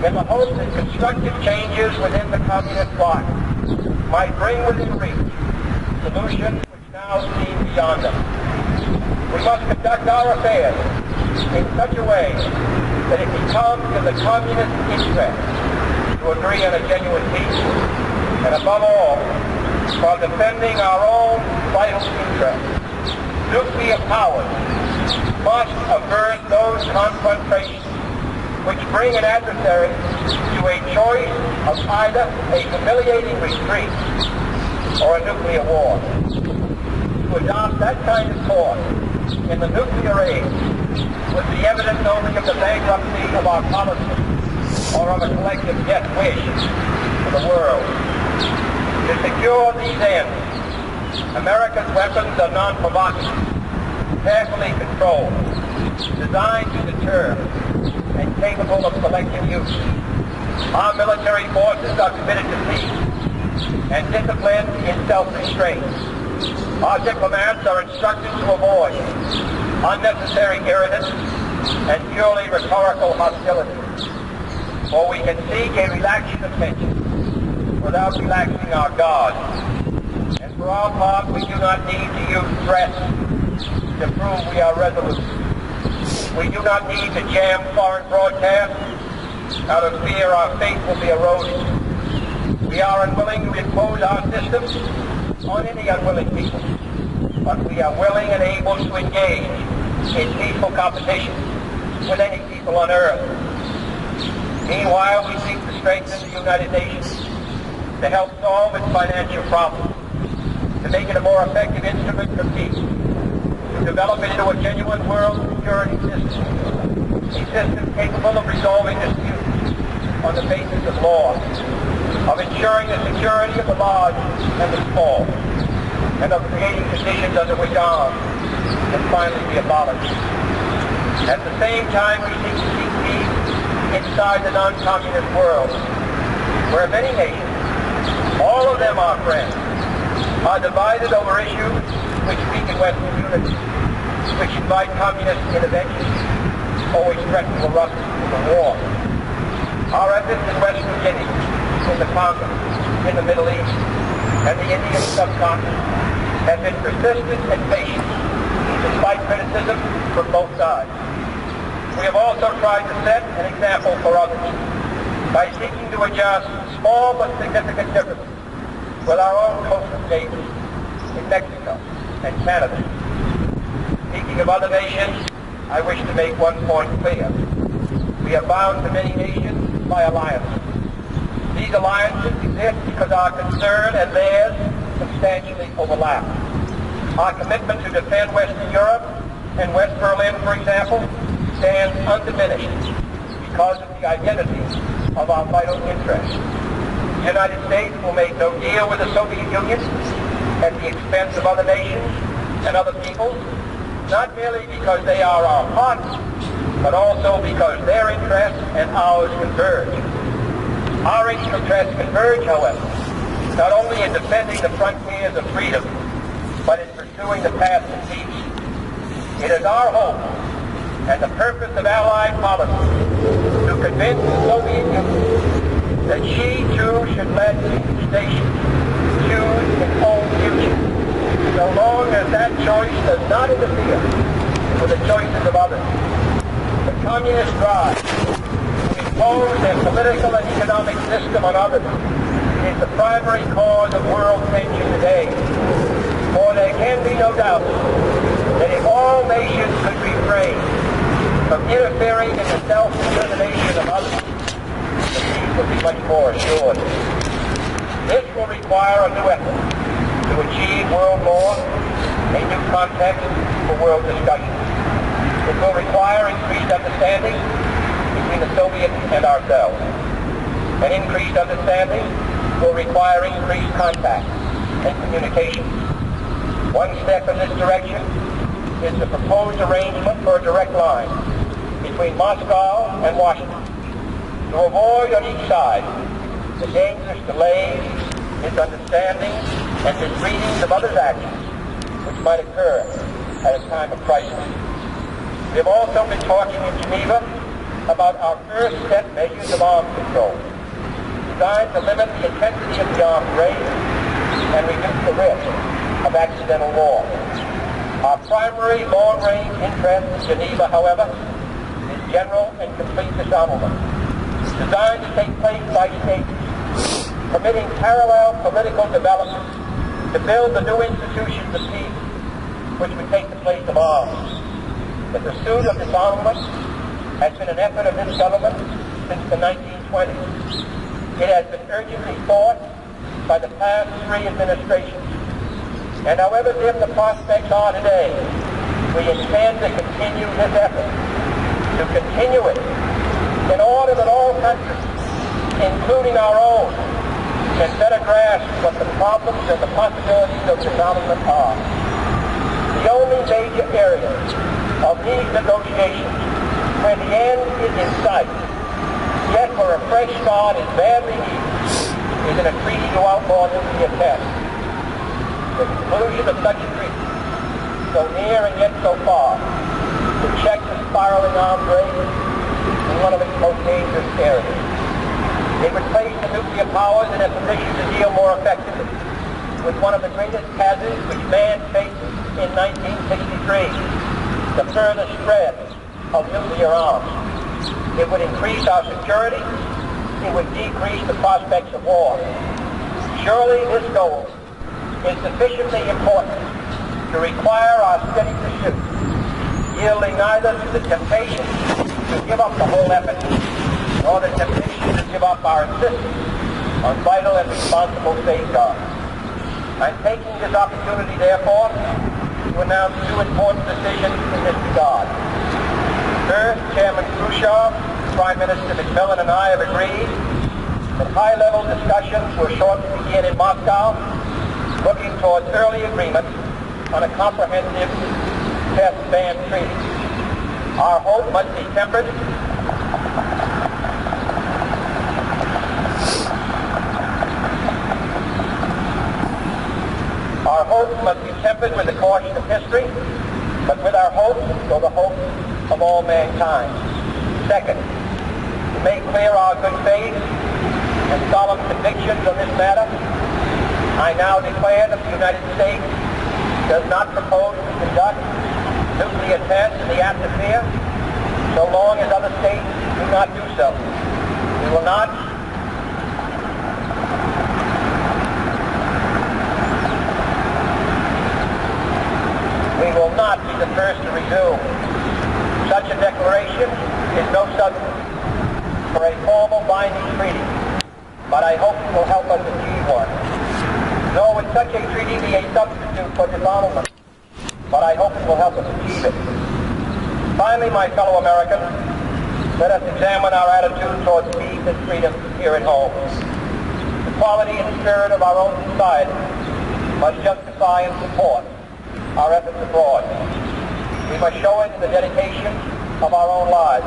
in the hope that constructive changes within the communist bloc might bring within reach solutions which now seem beyond us. We must conduct our affairs in such a way that it becomes in the communist interest to agree on a genuine peace, and above all, while defending our own vital interests. Nuclear powers must avert those confrontations which bring an adversary to a choice of either a humiliating retreat or a nuclear war. To adopt that kind of course in the nuclear age would be evidence only of the bankruptcy of our policy or of a collective death wish for the world. To secure these ends, America's weapons are non-provocative, carefully controlled, designed to deter, and capable of selective use. Our military forces are committed to peace and disciplined in self-restraint. Our diplomats are instructed to avoid unnecessary irritants and purely rhetorical hostility. For we can seek a relaxation of tension without relaxing our guard. And for our part, we do not need to use threats to prove we are resolute. We do not need to jam foreign broadcasts out of fear our faith will be eroded. We are unwilling to impose our systems on any unwilling people, but we are willing and able to engage in peaceful competition with any people on earth. Meanwhile, we seek to strengthen the United Nations to help solve its financial problems, to make it a more effective instrument for peace, to develop it into a genuine world security system, a system capable of resolving disputes on the basis of law, of ensuring the security of the large and the small, and of creating conditions under which arms can finally be abolished. At the same time, we seek to keep peace inside the non-communist world, where many nations, all of them our friends, are divided over issues which weaken Western unity, which invite communist intervention, always threaten to erupt into war. Our efforts in West Virginia in the Congo, in the Middle East, and the Indian subcontinent have been persistent and patient, despite criticism from both sides. We have also tried to set an example for others by seeking to adjust small but significant differences with our own coastal neighbors in Mexico and Canada. Speaking of other nations, I wish to make one point clear. We are bound to many nations by alliances. These alliances exist because our concern and theirs substantially overlap. Our commitment to defend Western Europe and West Berlin, for example, stands undiminished because of the identity of our vital interests. The United States will make no deal with the Soviet Union at the expense of other nations and other peoples, not merely because they are our partners, but also because their interests and ours converge. Our interests converge, however, not only in defending the frontiers of freedom, but in pursuing the path to peace. It is our hope and the purpose of Allied policy to convince the Soviet Union that she too should let each nation choose its own future, so long as that choice does not interfere with the choices of others. The communist drive to impose their political and economic system on others is the primary cause of world tension today. For there can be no doubt that if all nations could refrain from interfering in the self-determination of others, the peace would be much more assured. This will require a new effort to achieve world law, a new context for world discussion. It will require increased understanding between the Soviets and ourselves. An increased understanding will require increased contact and communication. One step in this direction is the proposed arrangement for a direct line between Moscow and Washington to avoid on each side the dangerous delays, misunderstandings, and misreadings of others' actions which might occur at a time of crisis. We have also been talking in Geneva about our first step measures of arms control, designed to limit the intensity of the arms race and reduce the risk of accidental war. Our primary long-range interest in Geneva, however, is general and complete disarmament, designed to take place by stages, permitting parallel political development to build the new institutions of peace which would take the place of arms. The pursuit of disarmament has been an effort of this government since the 1920s. It has been urgently fought by the past three administrations. And however dim the prospects are today, we intend to continue this effort, to continue it, in order that all countries, including our own, can better grasp what the problems and the possibilities of disarmament are. The only major area of these negotiations where the end is in sight, yet where a fresh start is badly needed, is in a treaty to outlaw nuclear tests. The conclusion of such a treaty, so near and yet so far, would check the spiraling arms race in one of its most dangerous areas. It would place the nuclear powers in a position to deal more effectively with one of the greatest hazards which man faced in 1963, the further spread of nuclear arms. It would increase our security. It would decrease the prospects of war. Surely this goal is sufficiently important to require our steady pursuit, yielding neither to the temptation to give up the whole effort, nor the temptation to give up our insistence on vital and responsible safeguards. I'm taking this opportunity, therefore, to announce two important decisions in this regard. First, Chairman Khrushchev, Prime Minister McMillan, and I have agreed that high-level discussions will shortly begin in Moscow, looking towards early agreement on a comprehensive test ban treaty. Our hope must be tempered with the caution of history, but with our hopes go the hopes of all mankind. Second, to make clear our good faith, and solemn convictions on this matter, I now declare that the United States does not propose to conduct nuclear tests in the atmosphere so long as other states do not do so. We will not be the first to resume. Such a declaration is no substitute for a formal binding treaty, but I hope it will help us achieve one. Nor would such a treaty be a substitute for disarmament, but I hope it will help us achieve it. Finally, my fellow Americans, let us examine our attitude towards peace and freedom here at home. The quality and spirit of our own society must justify and support our efforts abroad. We must show it in the dedication of our own lives.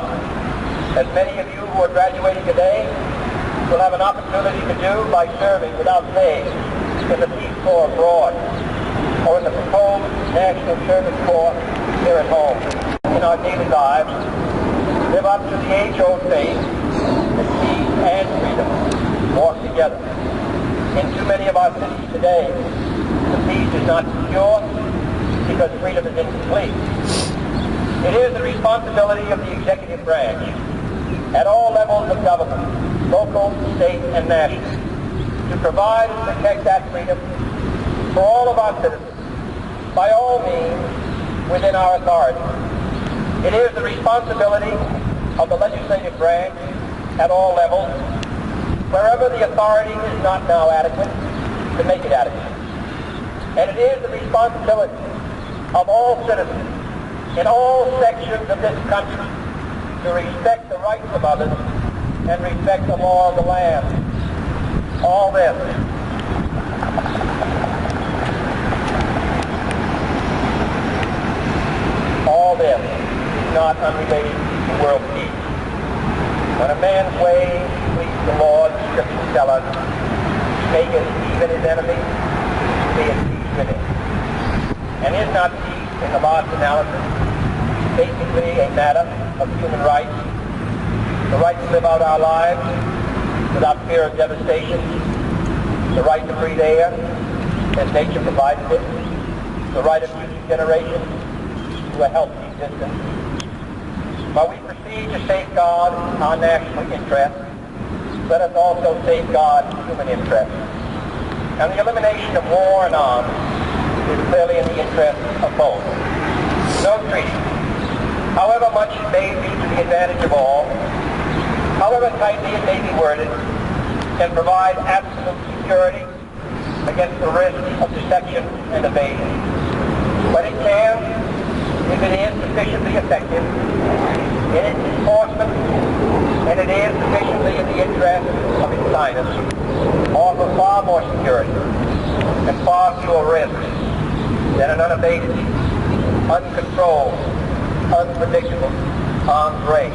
As many of you who are graduating today will have an opportunity to do by serving without pay in the Peace Corps abroad or in the proposed National Service Corps here at home. In our daily lives, live up to the age-old saying that peace and freedom walk together. In too many of our cities today, the peace is not secure because freedom is incomplete. It is the responsibility of the executive branch at all levels of government, local, state, and national, to provide and protect that freedom for all of our citizens, by all means, within our authority. It is the responsibility of the legislative branch at all levels, wherever the authority is not now adequate, to make it adequate. And it is the responsibility of all citizens in all sections of this country to respect the rights of others and respect the law of the land. All this is not unrelated to world peace. When a man's ways please the Lord, Scripture tell us, maketh even his enemies be at peace with him. And is not peace, in the last analysis, basically a matter of human rights? The right to live out our lives without fear of devastation, the right to breathe air as nature provided it, the right of future generations to a healthy existence. While we proceed to safeguard our national interests, let us also safeguard human interests. And the elimination of war and arms is clearly in the interest of both. No treaty, however much it may be to the advantage of all, however tightly it may be worded, can provide absolute security against the risk of deception and evasion. But it can, if it is sufficiently effective in its enforcement, and it is sufficiently in the interest of its signers, offer far more security and far fewer risks than an unabated, uncontrolled, unpredictable arms race.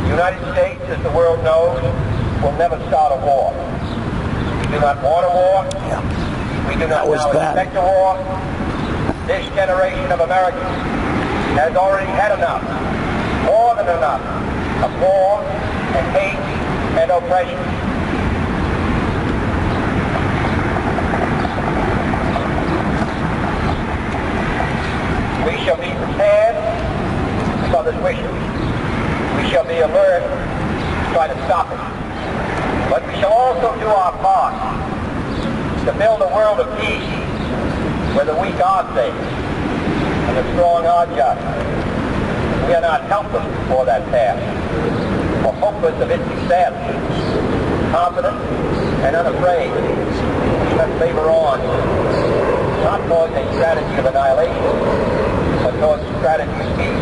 The United States, as the world knows, will never start a war. We do not want a war. We do not now expect a war. This generation of Americans has already had enough, more than enough, of war and hate and oppression. We shall be prepared for this wishes. We shall be alert to try to stop it. But we shall also do our part to build a world of peace where the weak are safe and the strong are just. We are not helpless before that task, or hopeless of its success. Confident and unafraid, we must labor on, not towards a strategy of annihilation, but towards a strategy of peace.